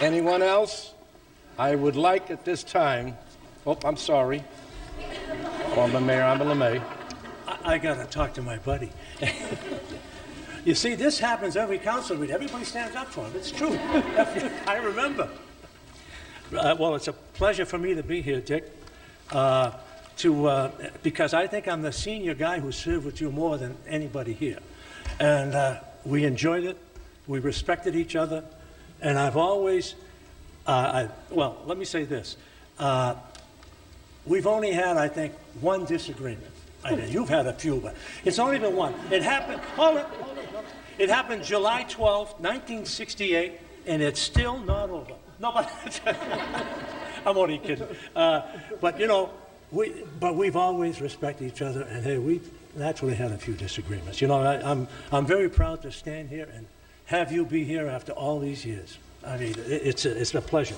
Anyone else? I would like at this time, oh, I'm sorry. I'm the mayor, I'm the LeMay. I got to talk to my buddy. You see, this happens every council meeting. Everybody stands up for him. It's true. I remember. Well, it's a pleasure for me to be here, Dick, because I think I'm the senior guy who served with you more than anybody here. And we enjoyed it. We respected each other. And I've always, well, let me say this. We've only had, I think, one disagreement. I mean, you've had a few, but it's only been one. It happened, hold on. It happened July 12th, 1968, and it's still not over. No, but I'm only kidding. But, you know, we've always respected each other, and hey, naturally had a few disagreements. You know, I'm very proud to stand here and have you be here after all these years. I mean, it's a pleasure.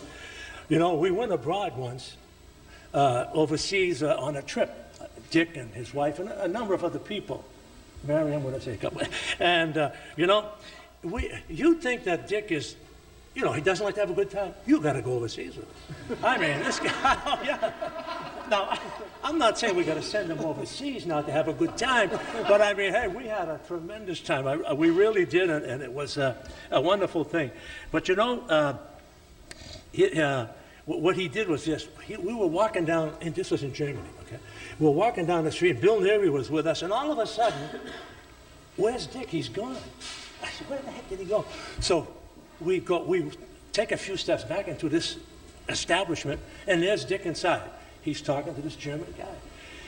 You know, we went abroad once, overseas on a trip, Dick and his wife and a number of other people. Marianne, what did I say? A couple. And, you know, you'd think that Dick is, you know, he doesn't like to have a good time. You got to go overseas with him. I mean, this guy, oh, yeah. Now, I'm not saying we got to send him overseas now to have a good time, but I mean, hey, we had a tremendous time. We really did, and it was a wonderful thing. But you know, what he did was this. We were walking down, and this was in Germany, okay? We were walking down the street, and Bill Neary was with us, and all of a sudden, where's Dick? He's gone. I said, where the heck did he go? So we take a few steps back into this establishment, and there's Dick inside. He's talking to this German guy.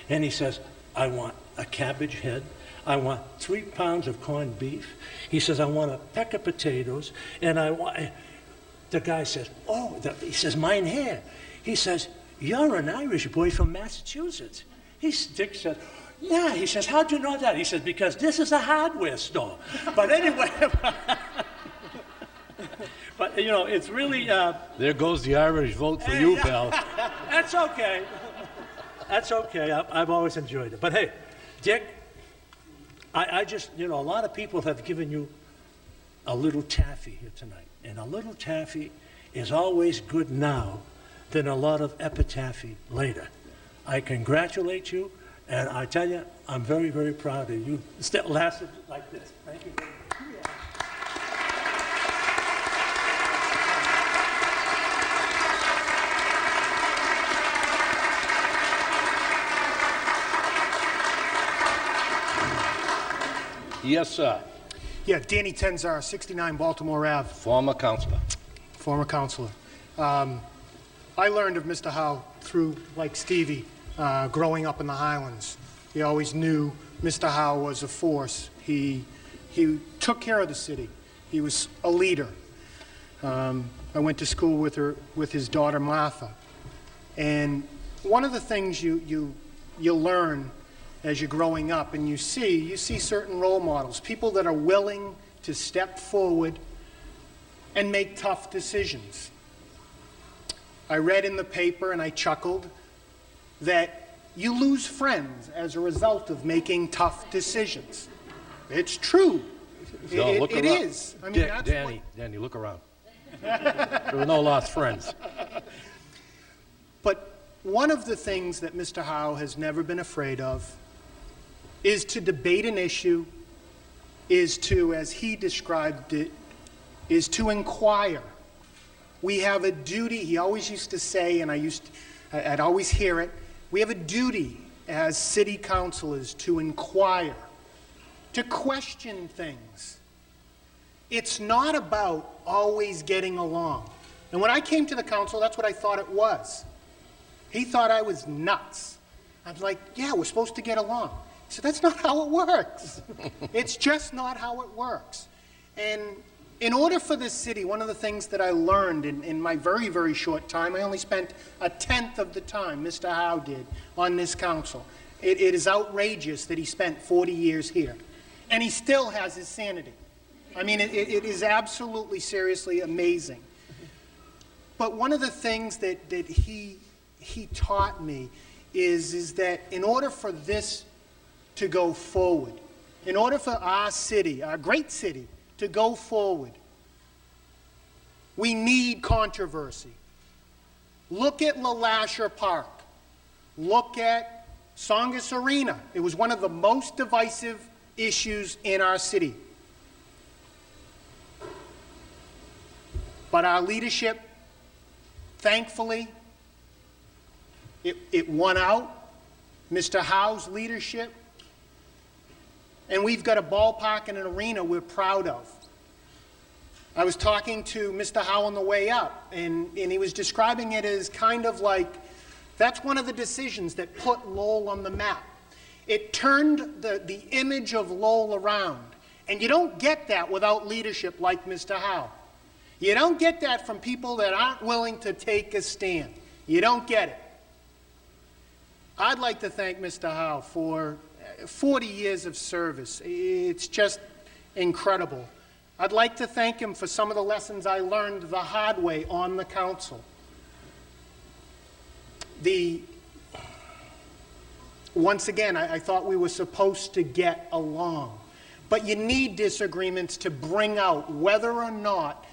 And he says, I want a cabbage head. I want 3 pounds of corned beef. He says, I want a peck of potatoes. And I want... The guy says, he says, mine here. He says, you're an Irish boy from Massachusetts. Dick says, yeah. He says, how'd you know that? He says, because this is a hardware store. But anyway... But, you know, it's really... There goes the Irish vote for you, pal. That's okay. That's okay. I've always enjoyed it. But, hey, Dick, I just, you know, a lot of people have given you a little taffy here tonight. And a little taffy is always good now than a lot of epitaphy later. I congratulate you, and I tell you, I'm very, very proud of you. Still lasted like this. Thank you very much. Yes, sir. Yeah, Danny Tenzar, 69 Baltimore Ave. Former counselor. Former counselor. I learned of Mr. Howe through, like Stevie, growing up in the Highlands. He always knew Mr. Howe was a force. He took care of the city. He was a leader. I went to school with his daughter Martha. And one of the things you learn as you're growing up, and you see certain role models, people that are willing to step forward and make tough decisions. I read in the paper, and I chuckled, that you lose friends as a result of making tough decisions. It's true. It is. I mean, Danny, look around. There were no lost friends. But one of the things that Mr. Howe has never been afraid of is to debate an issue, is to, as he described it, is to inquire. We have a duty, he always used to say, and I'd always hear it, we have a duty as city councilors to inquire, to question things. It's not about always getting along. And when I came to the council, that's what I thought it was. He thought I was nuts. I was like, yeah, we're supposed to get along. He said, that's not how it works. It's just not how it works. And in order for this city, one of the things that I learned in my very, very short time, I only spent 1/10 of the time Mr. Howe did on this council. It is outrageous that he spent 40 years here. And he still has his sanity. I mean, it is absolutely, seriously amazing. But one of the things that he taught me is that in order for this to go forward, in order for our city, our great city, to go forward, we need controversy. Look at LeLacheur Park. Look at Tsongas Arena. It was one of the most divisive issues in our city. But our leadership, thankfully, it won out. Mr. Howe's leadership. And we've got a ballpark and an arena we're proud of. I was talking to Mr. Howe on the way up, and he was describing it as kind of like, that's one of the decisions that put Lowell on the map. It turned the image of Lowell around. And you don't get that without leadership like Mr. Howe. You don't get that from people that aren't willing to take a stand. You don't get it. I'd like to thank Mr. Howe for, 40 years of service. It's just incredible. I'd like to thank him for some of the lessons I learned the hard way on the council. Once again, I thought we were supposed to get along. But you need disagreements to bring out whether or not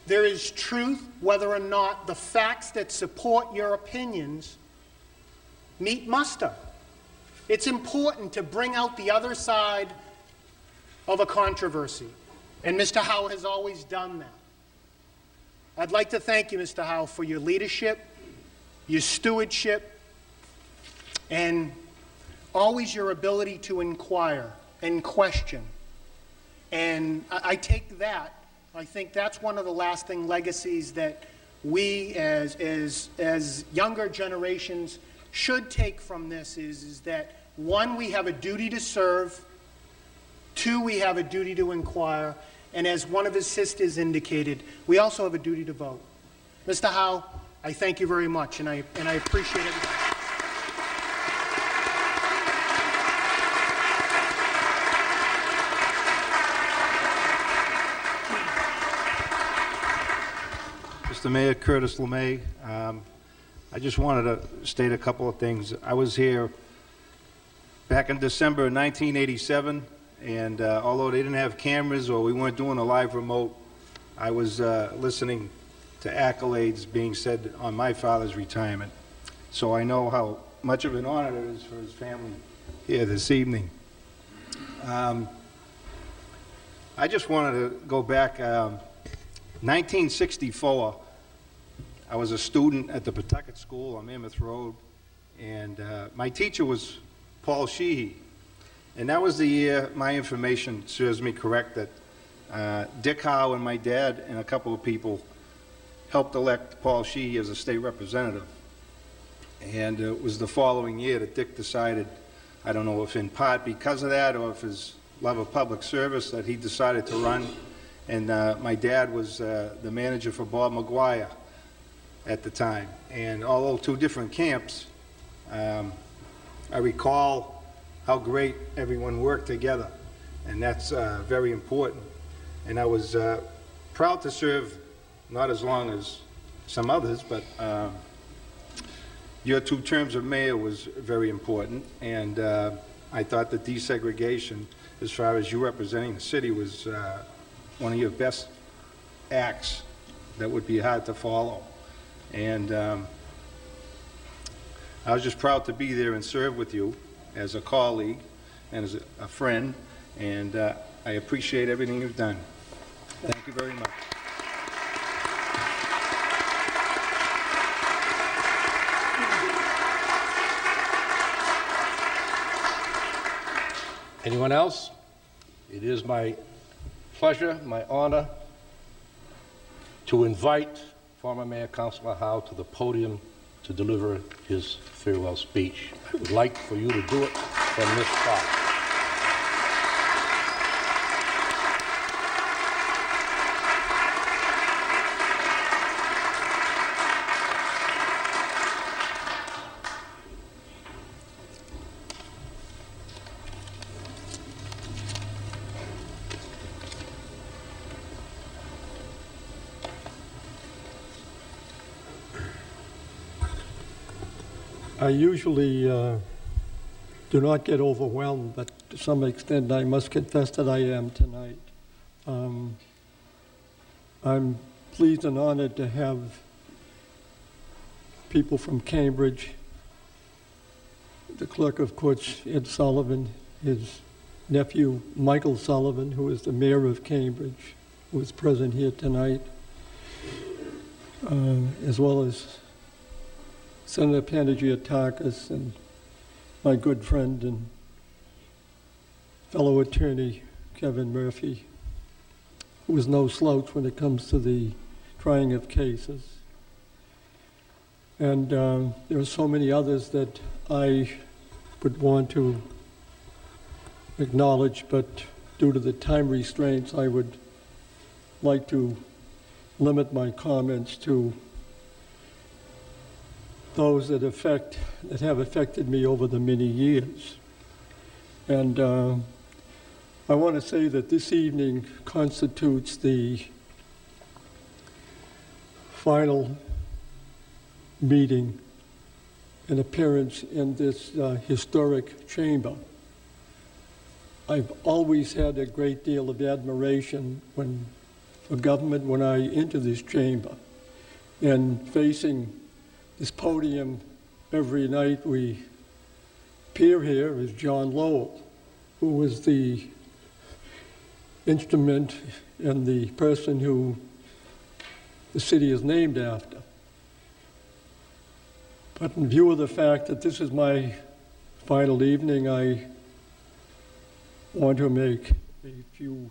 there is truth, whether or not the facts that support your opinions meet muster. It's important to bring out the other side of a controversy, and Mr. Howe has always done that. I'd like to thank you, Mr. Howe, for your leadership, your stewardship, and always your ability to inquire and question. And I take that. I think that's one of the lasting legacies that we as younger generations should take from this is that, one, we have a duty to serve, two, we have a duty to inquire, and as one of his sisters indicated, we also have a duty to vote. Mr. Howe, I thank you very much, and I appreciate everything. Mr. Mayor, Curtis LeMay. I just wanted to state a couple of things. I was here back in December of 1987, and although they didn't have cameras or we weren't doing a live remote, I was listening to accolades being said on my father's retirement. So I know how much of an honor it is for his family here this evening. I just wanted to go back. 1964, I was a student at the Pawtucket School on Mammoth Road, and my teacher was Paul Sheehy. And that was the year, my information serves me correct, that Dick Howe and my dad and a couple of people helped elect Paul Sheehy as a state representative. And it was the following year that Dick decided, I don't know if in part because of that or if his love of public service, that he decided to run. And my dad was the manager for Bob McGuire at the time. And although two different camps, I recall how great everyone worked together. And that's very important. And I was proud to serve, not as long as some others, but your 2 terms of mayor was very important. And I thought that desegregation, as far as you representing the city, was one of your best acts that would be hard to follow. And I was just proud to be there and serve with you as a colleague and as a friend, and I appreciate everything you've done. Thank you very much. Anyone else? It is my pleasure, my honor, to invite former Mayor Councilor Howe to the podium to deliver his farewell speech. I would like for you to do it from this spot. I usually do not get overwhelmed, but to some extent I must confess that I am tonight. I'm pleased and honored to have people from Cambridge, the clerk of courts, Ed Sullivan, his nephew, Michael Sullivan, who is the mayor of Cambridge, who is present here tonight, as well as Senator Panagiotakis and my good friend and fellow attorney, Kevin Murphy, who is no slouch when it comes to the trying of cases. And there are so many others that I would want to acknowledge, but due to the time restraints, I would like to limit my comments to those that have affected me over the many years. And I want to say that this evening constitutes the final meeting and appearance in this historic chamber. I've always had a great deal of admiration for government when I enter this chamber. And facing this podium every night we appear here is John Lowell, who was the instrument and the person who the city is named after. But in view of the fact that this is my final evening, I want to make a few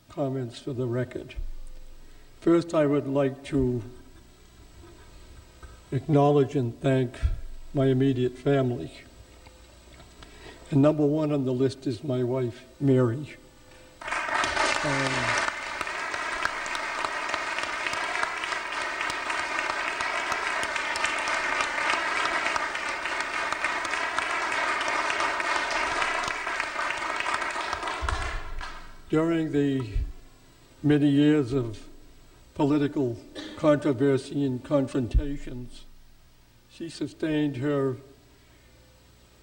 comments for the record. First, I would like to acknowledge and thank my immediate family. And number one on the list is my wife, Mary. During the many years of political controversy and confrontations, she sustained her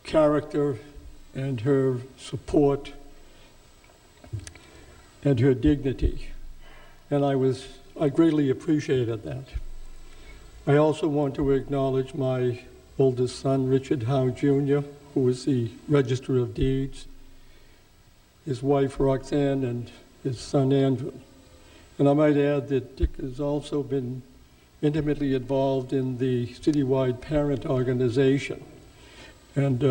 character and her support and her dignity. And I greatly appreciated that. I also want to acknowledge my oldest son, Richard Howe Jr., who is the Register of Deeds, his wife Roxanne, and his son Andrew. And I might add that Dick has also been intimately involved in the citywide parent organization. And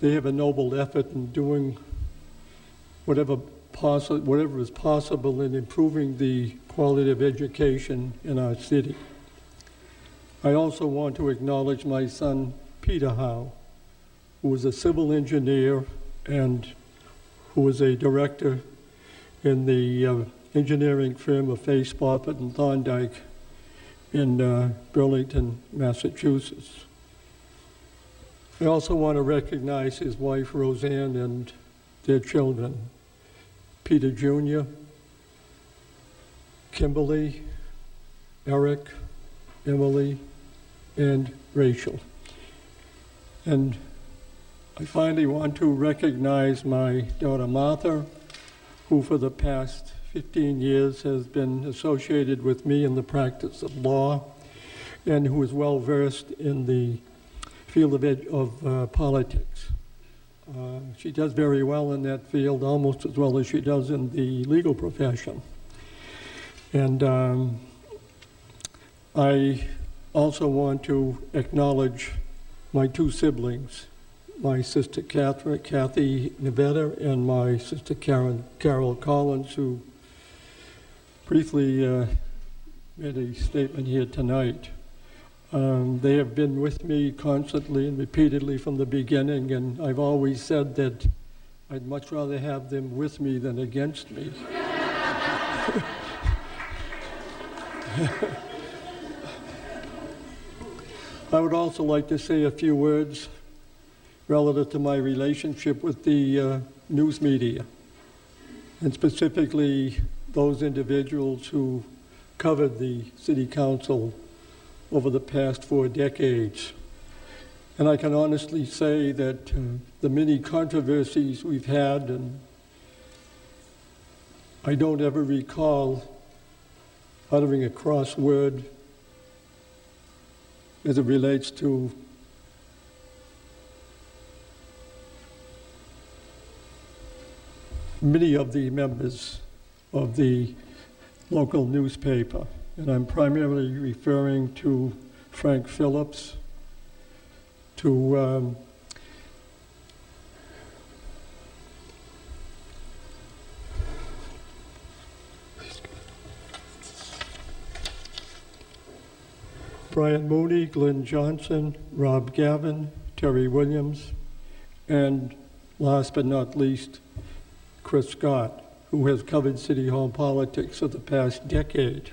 they have a noble effort in doing whatever is possible in improving the quality of education in our city. I also want to acknowledge my son, Peter Howe, who was a civil engineer and who was a director in the engineering firm of Face Bartlett and Thorndike in Burlington, Massachusetts. I also want to recognize his wife, Roseanne, and their children, Peter Jr., Kimberly, Eric, Emily, and Rachel. And I finally want to recognize my daughter, Martha, who for the past 15 years has been associated with me in the practice of law and who is well versed in the field of politics. She does very well in that field, almost as well as she does in the legal profession. And I also want to acknowledge my two siblings, my sister Kathy Nevada, and my sister Carol Collins, who briefly made a statement here tonight. They have been with me constantly and repeatedly from the beginning, and I've always said that I'd much rather have them with me than against me. I would also like to say a few words relative to my relationship with the news media, and specifically those individuals who covered the City Council over the past 4 decades. And I can honestly say that the many controversies we've had, and I don't ever recall uttering a cross word as it relates to many of the members of the local newspaper. And I'm primarily referring to Frank Phillips, to Brian Mooney, Glenn Johnson, Rob Gavin, Terry Williams, and last but not least, Chris Scott, who has covered City Hall politics for the past decade.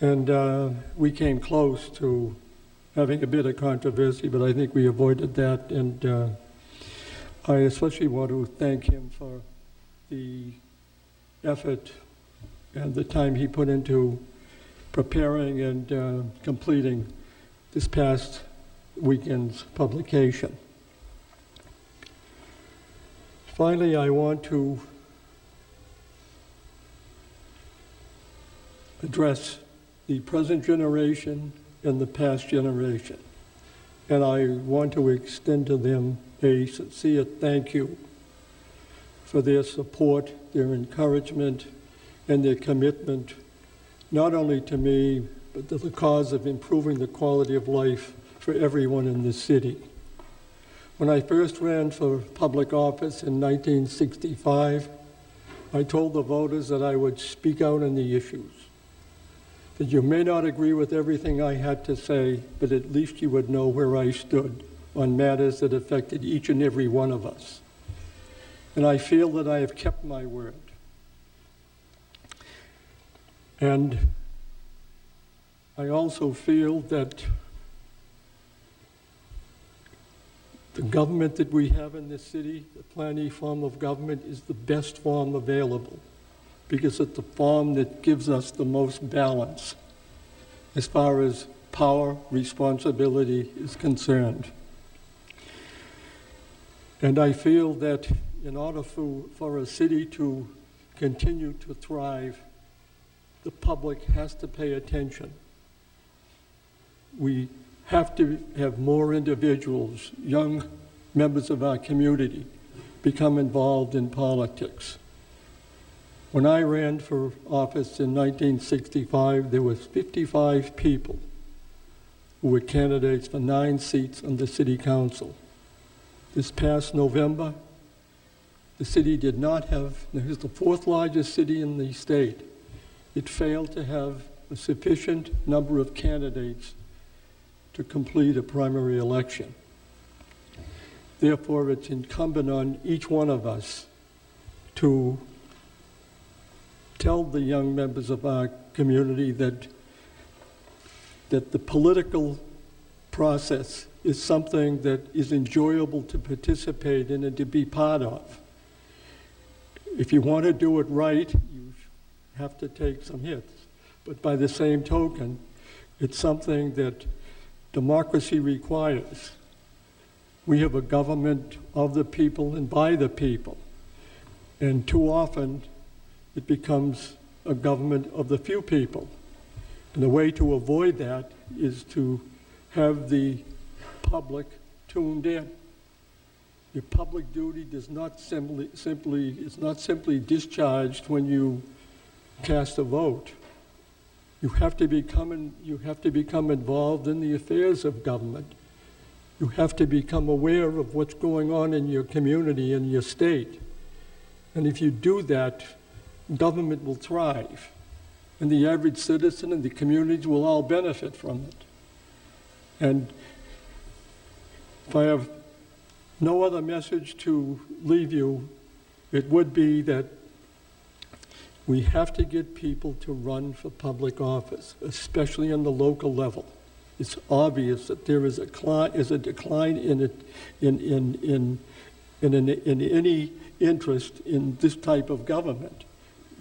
And we came close to having a bit of controversy, but I think we avoided that. And I especially want to thank him for the effort and the time he put into preparing and completing this past weekend's publication. Finally, I want to address the present generation and the past generation. And I want to extend to them a sincere thank you for their support, their encouragement, and their commitment, not only to me, but to the cause of improving the quality of life for everyone in this city. When I first ran for public office in 1965, I told the voters that I would speak out on the issues, that you may not agree with everything I had to say, but at least you would know where I stood on matters that affected each and every one of us. And I feel that I have kept my word. And I also feel that the government that we have in this city, the planning form of government, is the best form available because it's the form that gives us the most balance as far as power, responsibility is concerned. And I feel that in order for a city to continue to thrive, the public has to pay attention. We have to have more individuals, young members of our community, become involved in politics. When I ran for office in 1965, there was 55 people who were candidates for 9 seats on the city council. This past November, the city did not have, it was the 4th largest city in the state. It failed to have a sufficient number of candidates to complete a primary election. Therefore, it's incumbent on each one of us to tell the young members of our community that the political process is something that is enjoyable to participate in and to be part of. If you want to do it right, you have to take some hits. But by the same token, it's something that democracy requires. We have a government of the people and by the people. And too often, it becomes a government of the few people. And the way to avoid that is to have the public tuned in. Your public duty does not is not simply discharged when you cast a vote. You have to become involved in the affairs of government. You have to become aware of what's going on in your community and your state. And if you do that, government will thrive. And the average citizen and the communities will all benefit from it. And if I have no other message to leave you, it would be that we have to get people to run for public office, especially on the local level. It's obvious that there is a decline in any interest in this type of government.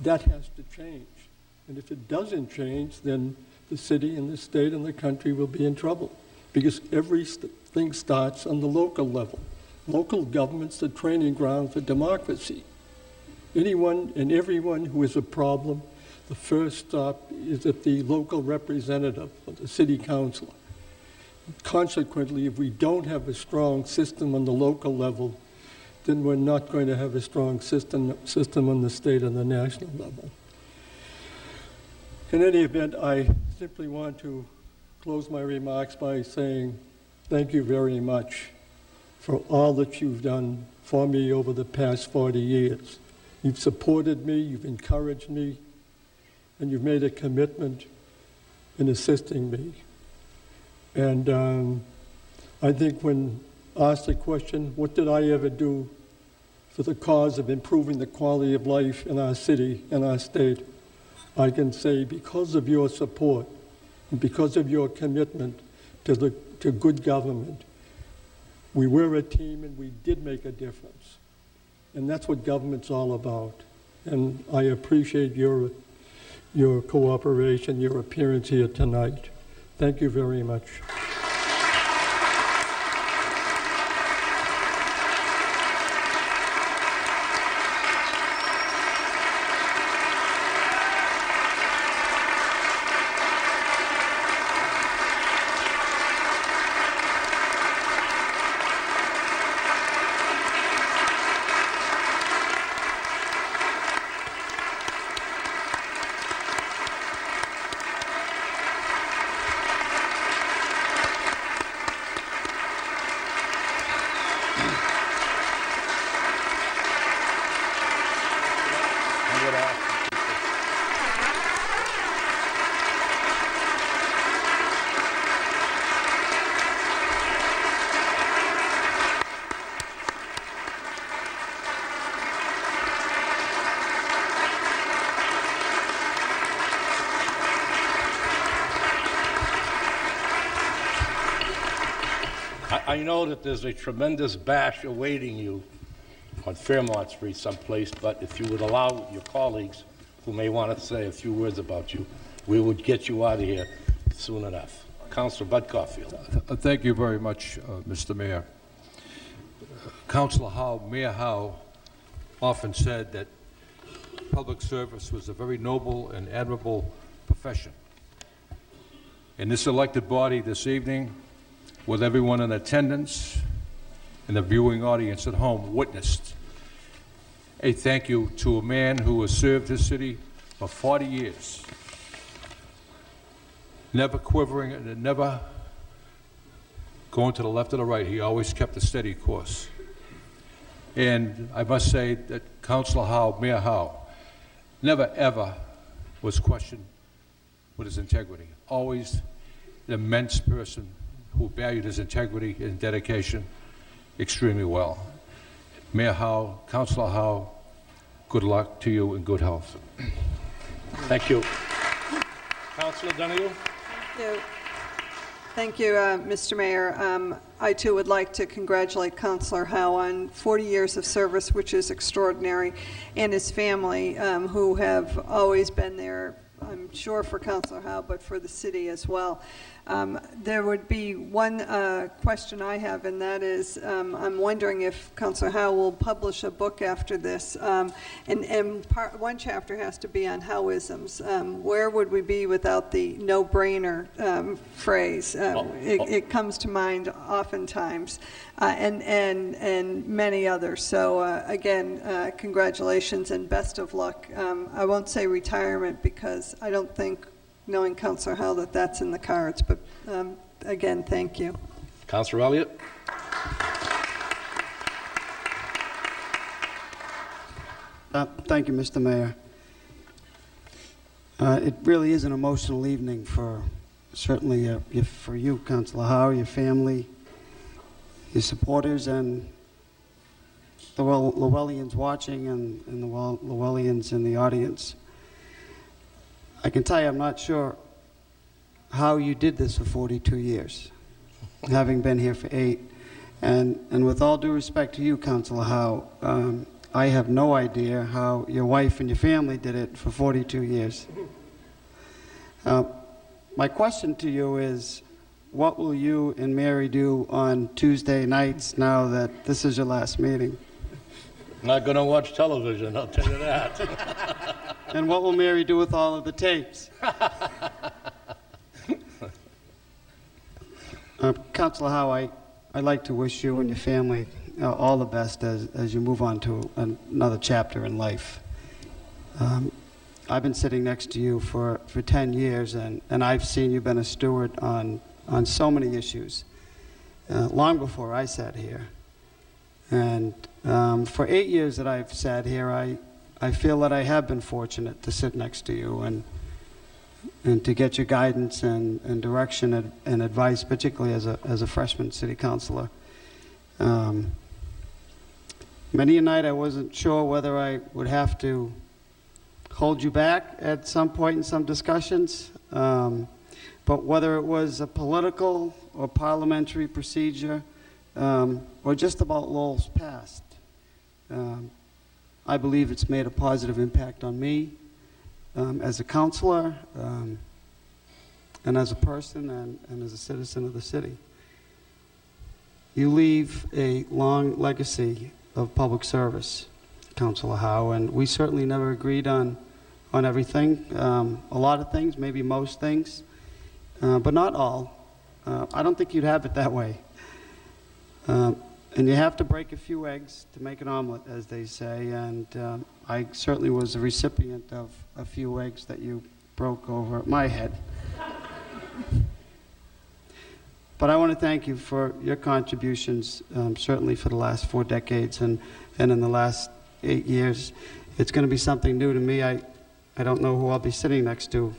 That has to change. And if it doesn't change, then the city and the state and the country will be in trouble, because everything starts on the local level. Local government's the training ground for democracy. Anyone and everyone who has a problem, the first stop is at the local representative, or the city councilor. Consequently, if we don't have a strong system on the local level, then we're not going to have a strong system on the state and the national level. In any event, I simply want to close my remarks by saying thank you very much for all that you've done for me over the past 40 years. You've supported me, you've encouraged me, and you've made a commitment in assisting me. And I think when asked the question, what did I ever do for the cause of improving the quality of life in our city and our state, I can say because of your support and because of your commitment to good government, We were a team and we did make a difference. And that's what government's all about. And I appreciate your cooperation, your appearance here tonight. Thank you very much. I know that there's a tremendous bash awaiting you on Fairmont Street someplace, but if you would allow your colleagues who may want to say a few words about you, we would get you out of here soon enough. Councilor Bud Caulfield. Thank you very much, Mr. Mayor. Councilor Howe, Mayor Howe, often said that public service was a very noble and admirable profession. In this elected body this evening, with everyone in attendance and the viewing audience at home witnessed, a thank you to a man who has served his city for 40 years, never quivering and never going to the left or the right. He always kept a steady course. And I must say that Councilor Howe, Mayor Howe, never ever was questioned with his integrity. Always an immense person who valued his integrity and dedication extremely well. Mayor Howe, Councilor Howe, good luck to you and good health. Thank you. Councilor Donahue? Thank you, Mr. Mayor. I too would like to congratulate Councilor Howe on 40 years of service, which is extraordinary, and his family, who have always been there, I'm sure for Councilor Howe, but for the city as well. There would be one question I have, and that is, I'm wondering if Councilor Howe will publish a book after this, one chapter has to be on Howisms. Where would we be without the no-brainer phrase? It comes to mind oftentimes, and many others. So again, congratulations and best of luck. I won't say retirement because I don't think, knowing Councilor Howe, that that's in the cards, but again, thank you. Councilor Elliott? Thank you, Mr. Mayor. It really is an emotional evening for, certainly for you, Councilor Howe, your family, your supporters, and the Lowellians watching and the Lowellians in the audience. I can tell you I'm not sure how you did this for 42 years, having been here for 8. And with all due respect to you, Councilor Howe, I have no idea how your wife and your family did it for 42 years. My question to you is, what will you and Mary do on Tuesday nights now that this is your last meeting? Not going to watch television, I'll tell you that. And what will Mary do with all of the tapes? Councilor Howe, I'd like to wish you and your family all the best as you move on to another chapter in life. I've been sitting next to you for 10 years, and I've seen you've been a steward on so many issues, long before I sat here. And for 8 years that I've sat here, I feel that I have been fortunate to sit next to you and to get your guidance and direction and advice, particularly as a freshman city councilor. Many a night I wasn't sure whether I would have to hold you back at some point in some discussions, but whether it was a political or parliamentary procedure, or just about Lowell's past. I believe it's made a positive impact on me as a counselor, and as a person, and as a citizen of the city. You leave a long legacy of public service, Councilor Howe, and we certainly never agreed on everything. A lot of things, maybe most things, but not all. I don't think you'd have it that way. And you have to break a few eggs to make an omelet, as they say, and I certainly was a recipient of a few eggs that you broke over my head. But I want to thank you for your contributions, certainly for the last 4 decades and in the last 8 years. It's going to be something new to me. I don't know who I'll be sitting next to.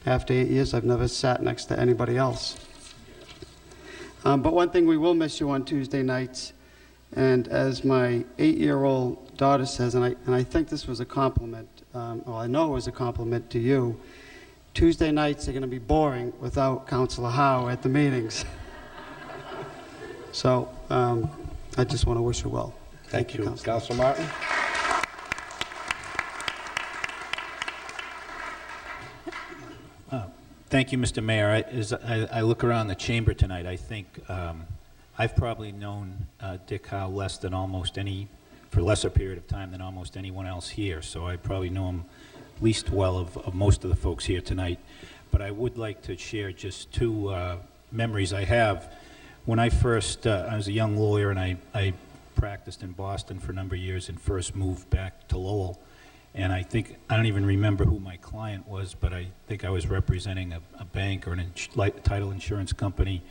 After 8 years, I've never sat next to anybody else. But one thing, we will miss you on Tuesday nights. And as my 8-year-old daughter says, and I think this was a compliment, well, I know it was a compliment to you, Tuesday nights are going to be boring without Councilor Howe at the meetings. So I just want to wish you well. Thank you. Councilor Martin? Thank you, Mr. Mayor. As I look around the chamber tonight, I think I've probably known Dick Howe for a lesser period of time than almost anyone else here, so I probably know him least well of most of the folks here tonight. But I would like to share just 2 memories I have. When I was a young lawyer, and I practiced in Boston for a number of years and first moved back to Lowell. And I don't even remember who my client was, but I think I was representing a bank or a title insurance company.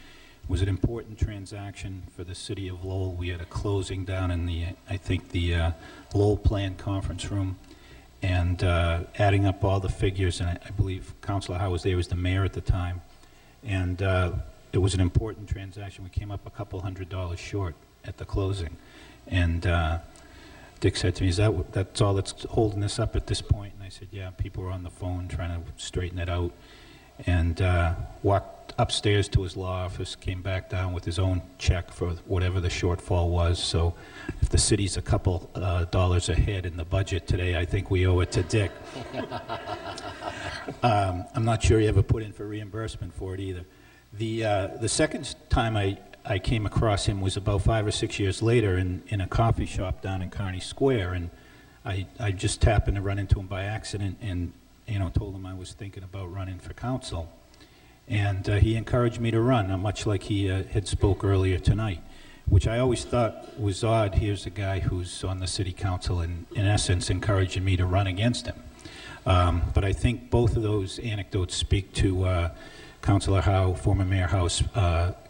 It was an important transaction for the city of Lowell. We had a closing down in the Lowell Plan Conference Room, and adding up all the figures, and I believe Councilor Howe was there, was the mayor at the time, and it was an important transaction. We came up a couple $100 short at the closing, and Dick said to me, that's all that's holding this up at this point? And I said, yeah, people were on the phone trying to straighten it out. And walked upstairs to his law office, came back down with his own check for whatever the shortfall was. So if the city's a couple dollars ahead in the budget today, I think we owe it to Dick. I'm not sure he ever put in for reimbursement for it either. The second time I came across him was about 5 or 6 years later in a coffee shop down in Kearny Square, and I just happened to run into him by accident and told him I was thinking about running for council. And he encouraged me to run, much like he had spoke earlier tonight, which I always thought was odd. Here's a guy who's on the city council and, in essence, encouraging me to run against him. But I think both of those anecdotes speak to Councilor Howe, former Mayor Howe's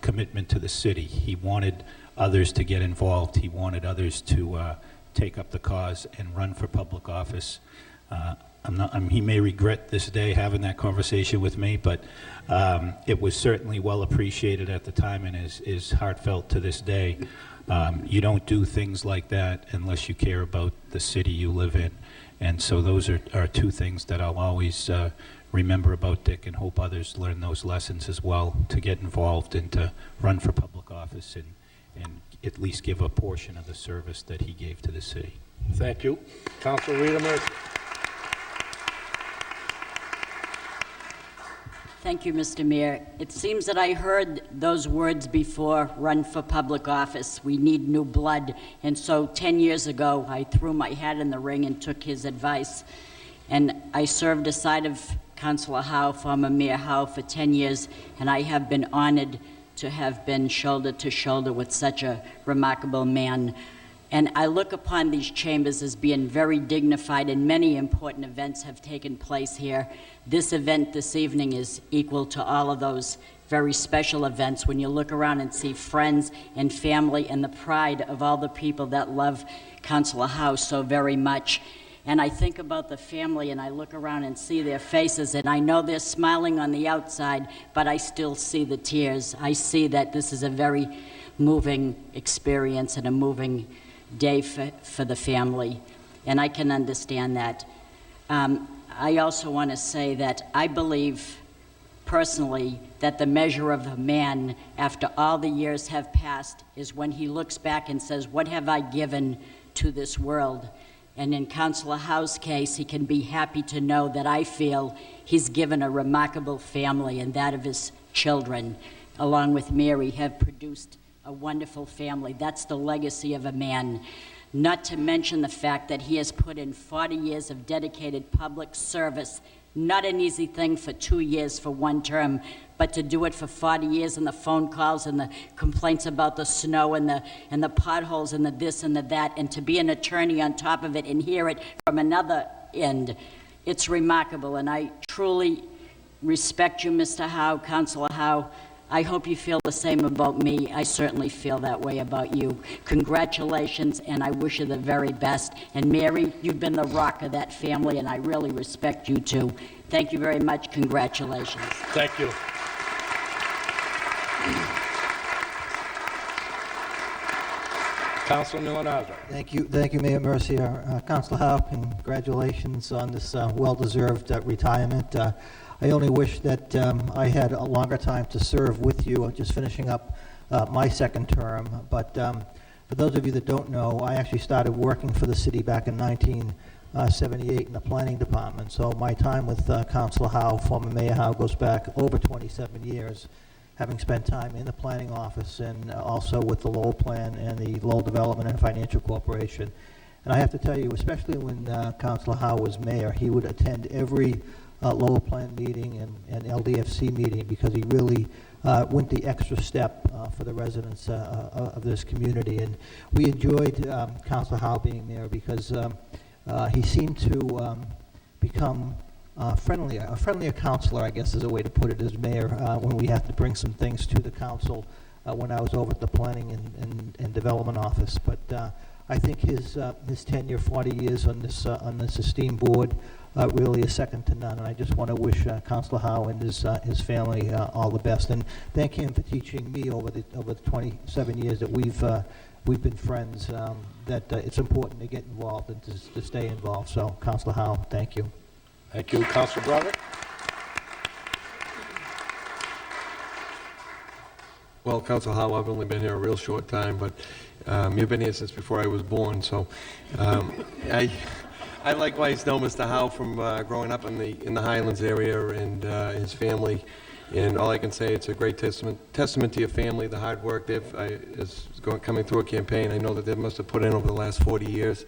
commitment to the city. He wanted others to get involved. He wanted others to take up the cause and run for public office. He may regret this day having that conversation with me, but it was certainly well appreciated at the time and is heartfelt to this day. You don't do things like that unless you care about the city you live in. And so those are 2 things that I'll always remember about Dick, and hope others learn those lessons as well, to get involved and to run for public office and at least give a portion of the service that he gave to the city. Thank you. Councilor Rita Murphy. Thank you, Mr. Mayor. It seems that I heard those words before, run for public office. We need new blood. And so 10 years ago, I threw my hat in the ring and took his advice. And I served aside of Councilor Howe, former Mayor Howe, for 10 years, and I have been honored to have been shoulder to shoulder with such a remarkable man. And I look upon these chambers as being very dignified, and many important events have taken place here. This event this evening is equal to all of those very special events when you look around and see friends and family and the pride of all the people that love Councilor Howe so very much. And I think about the family, and I look around and see their faces, and I know they're smiling on the outside, but I still see the tears. I see that this is a very moving experience and a moving day for the family, and I can understand that. I also want to say that I believe personally that the measure of a man, after all the years have passed, is when he looks back and says, what have I given to this world? And in Councillor Howe's case, he can be happy to know that I feel he's given a remarkable family, and that of his children, along with Mary, have produced a wonderful family. That's the legacy of a man. Not to mention the fact that he has put in 40 years of dedicated public service. Not an easy thing for 2 years for one term, but to do it for 40 years, and the phone calls and the complaints about the snow and the potholes and the this and the that, and to be an attorney on top of it and hear it from another end, it's remarkable. And I truly respect you, Mr. Howe, Councillor Howe. I hope you feel the same about me. I certainly feel that way about you. Congratulations, and I wish you the very best. And Mary, you've been the rock of that family, and I really respect you too. Thank you very much. Congratulations. Thank you. Councilor Milonazo. Thank you, Mayor Mercier. Councilor Howe, congratulations on this well-deserved retirement. I only wish that I had a longer time to serve with you. I'm just finishing up my second term. But for those of you that don't know, I actually started working for the city back in 1978 in the planning department. So my time with Councilor Howe, former Mayor Howe, goes back over 27 years, having spent time in the planning office and also with the Lowell Plan and the Lowell Development and Financial Corporation. And I have to tell you, especially when Councilor Howe was mayor, he would attend every Lowell Plan meeting and LDFC meeting, because he really went the extra step for the residents of this community. And we enjoyed Councilor Howe being mayor because he seemed to become a friendlier councilor, I guess is a way to put it, as mayor, when we had to bring some things to the council when I was over at the Planning and Development Office. But I think his tenure, 40 years on this esteemed board, really is second to none. And I just want to wish Councilor Howe and his family all the best, and thank him for teaching me over the 27 years that we've been friends, that it's important to get involved and to stay involved. So, Councilor Howe, thank you. Thank you. Councilor Broderick. Well, Councilor Howe, I've only been here a real short time, but you've been here since before I was born, so I likewise know Mr. Howe from growing up in the Highlands area and his family, and all I can say, it's a great testament to your family, the hard work coming through a campaign. I know that they must have put in over the last 40 years,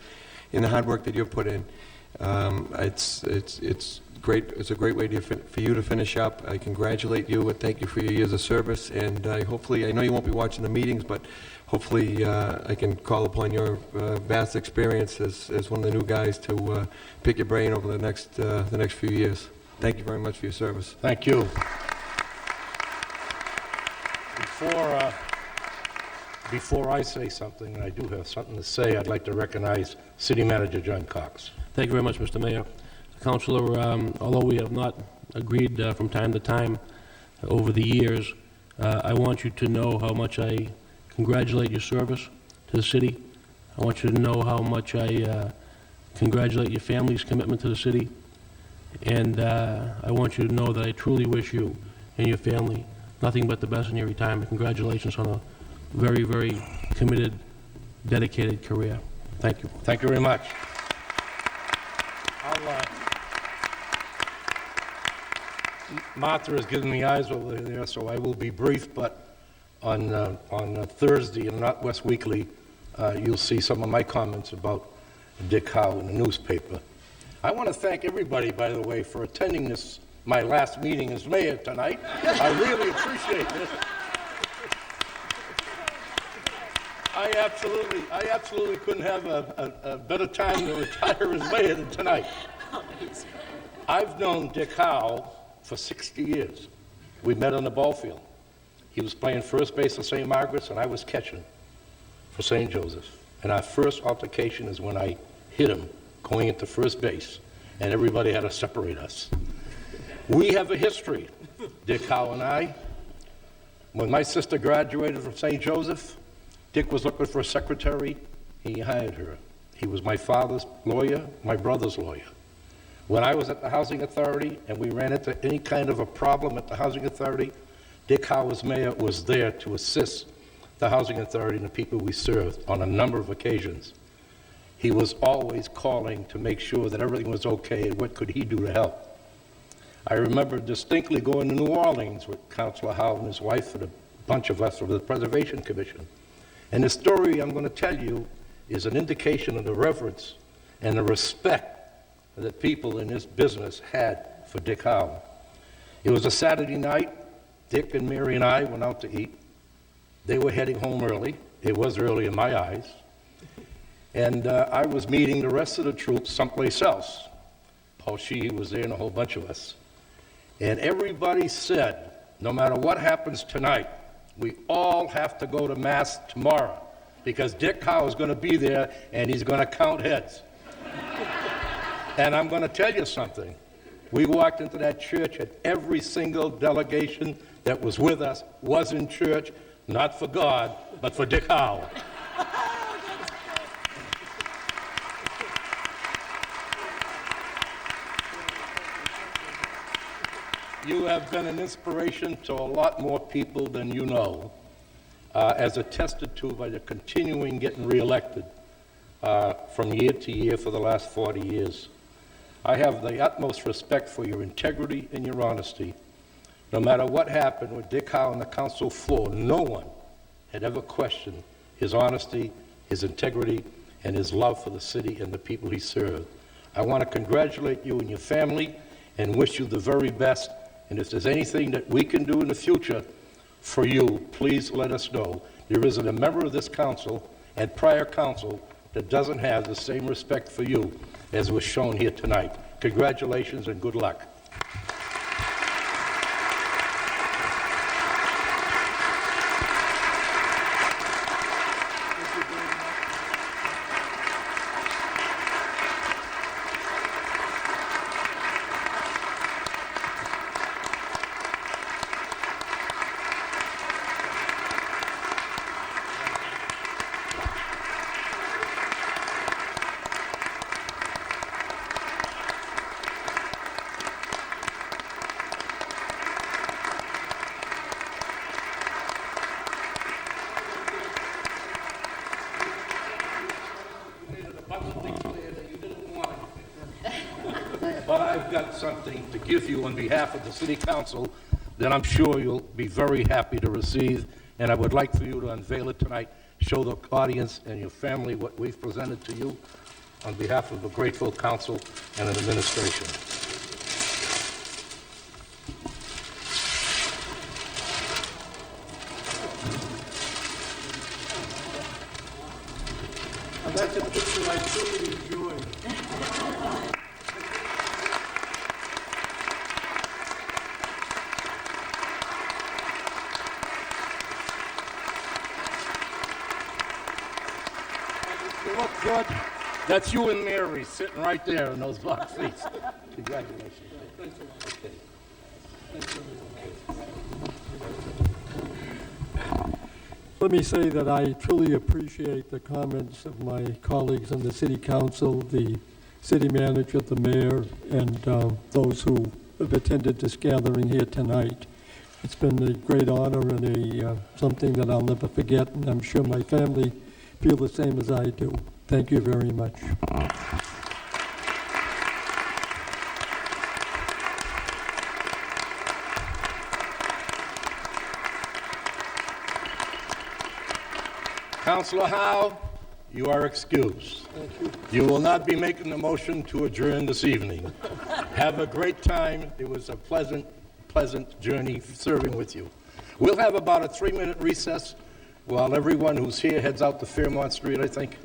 and the hard work that you've put in. It's great. It's a great way for you to finish up. I congratulate you and thank you for your years of service. And hopefully, I know you won't be watching the meetings, but hopefully I can call upon your vast experience as one of the new guys to pick your brain over the next few years. Thank you very much for your service. Thank you. Before I say something, and I do have something to say, I'd like to recognize City Manager John Cox. Thank you very much, Mr. Mayor. Councilor, although we have not agreed from time to time over the years, I want you to know how much I congratulate your service to the city. I want you to know how much I congratulate your family's commitment to the city. And I want you to know that I truly wish you and your family nothing but the best in your retirement. Congratulations on a very, very committed, dedicated career. Thank you. Thank you very much. Martha has given me eyes over there, so I will be brief, but on Thursday in Northwest Weekly, you'll see some of my comments about Dick Howe in the newspaper. I want to thank everybody, by the way, for attending my last meeting as mayor tonight. I really appreciate this. I absolutely couldn't have a better time to retire as mayor than tonight. I've known Dick Howe for 60 years. We met on the ball field. He was playing first base at St. Margaret's, and I was catching for St. Joseph's. And our first altercation is when I hit him going into first base, and everybody had to separate us. We have a history, Dick Howe and I. When my sister graduated from St. Joseph, Dick was looking for a secretary. He hired her. He was my father's lawyer, my brother's lawyer. When I was at the Housing Authority and we ran into any kind of a problem at the Housing Authority, Dick Howe, as mayor, was there to assist the Housing Authority and the people we served on a number of occasions. He was always calling to make sure that everything was okay and what could he do to help. I remember distinctly going to New Orleans with Councilor Howe and his wife and a bunch of us from the Preservation Commission. And the story I'm going to tell you is an indication of the reverence and the respect that people in this business had for Dick Howe. It was a Saturday night. Dick and Mary and I went out to eat. They were heading home early. It was early in my eyes. And I was meeting the rest of the troops someplace else. Paul Sheehy was there and a whole bunch of us. And everybody said, no matter what happens tonight, we all have to go to Mass tomorrow because Dick Howe is going to be there and he's going to count heads. And I'm going to tell you something. We walked into that church and every single delegation that was with us was in church, not for God, but for Dick Howe. You have been an inspiration to a lot more people than you know, as attested to by the continuing getting reelected from year to year for the last 40 years. I have the utmost respect for your integrity and your honesty. No matter what happened with Dick Howe on the council floor, no one had ever questioned his honesty, his integrity, and his love for the city and the people he served. I want to congratulate you and your family and wish you the very best. And if there's anything that we can do in the future for you, please let us know. There isn't a member of this council and prior council that doesn't have the same respect for you as was shown here tonight. Congratulations and good luck. But I've got something to give you on behalf of the City Council that I'm sure you'll be very happy to receive, and I would like for you to unveil it tonight, show the audience and your family what we've presented to you on behalf of a grateful council and an administration. That's a picture I truly enjoyed. You look good. That's you and Mary sitting right there in those box seats. Congratulations. Let me say that I truly appreciate the comments of my colleagues on the city council, the city manager, the mayor, and those who have attended this gathering here tonight. It's been a great honor and something that I'll never forget, and I'm sure my family feel the same as I do. Thank you very much. Councilor Howe, you are excused. Thank you. You will not be making the motion to adjourn this evening. Have a great time. It was a pleasant journey serving with you. We'll have about a 3-minute recess while everyone who's here heads out to Fairmont Street, I think.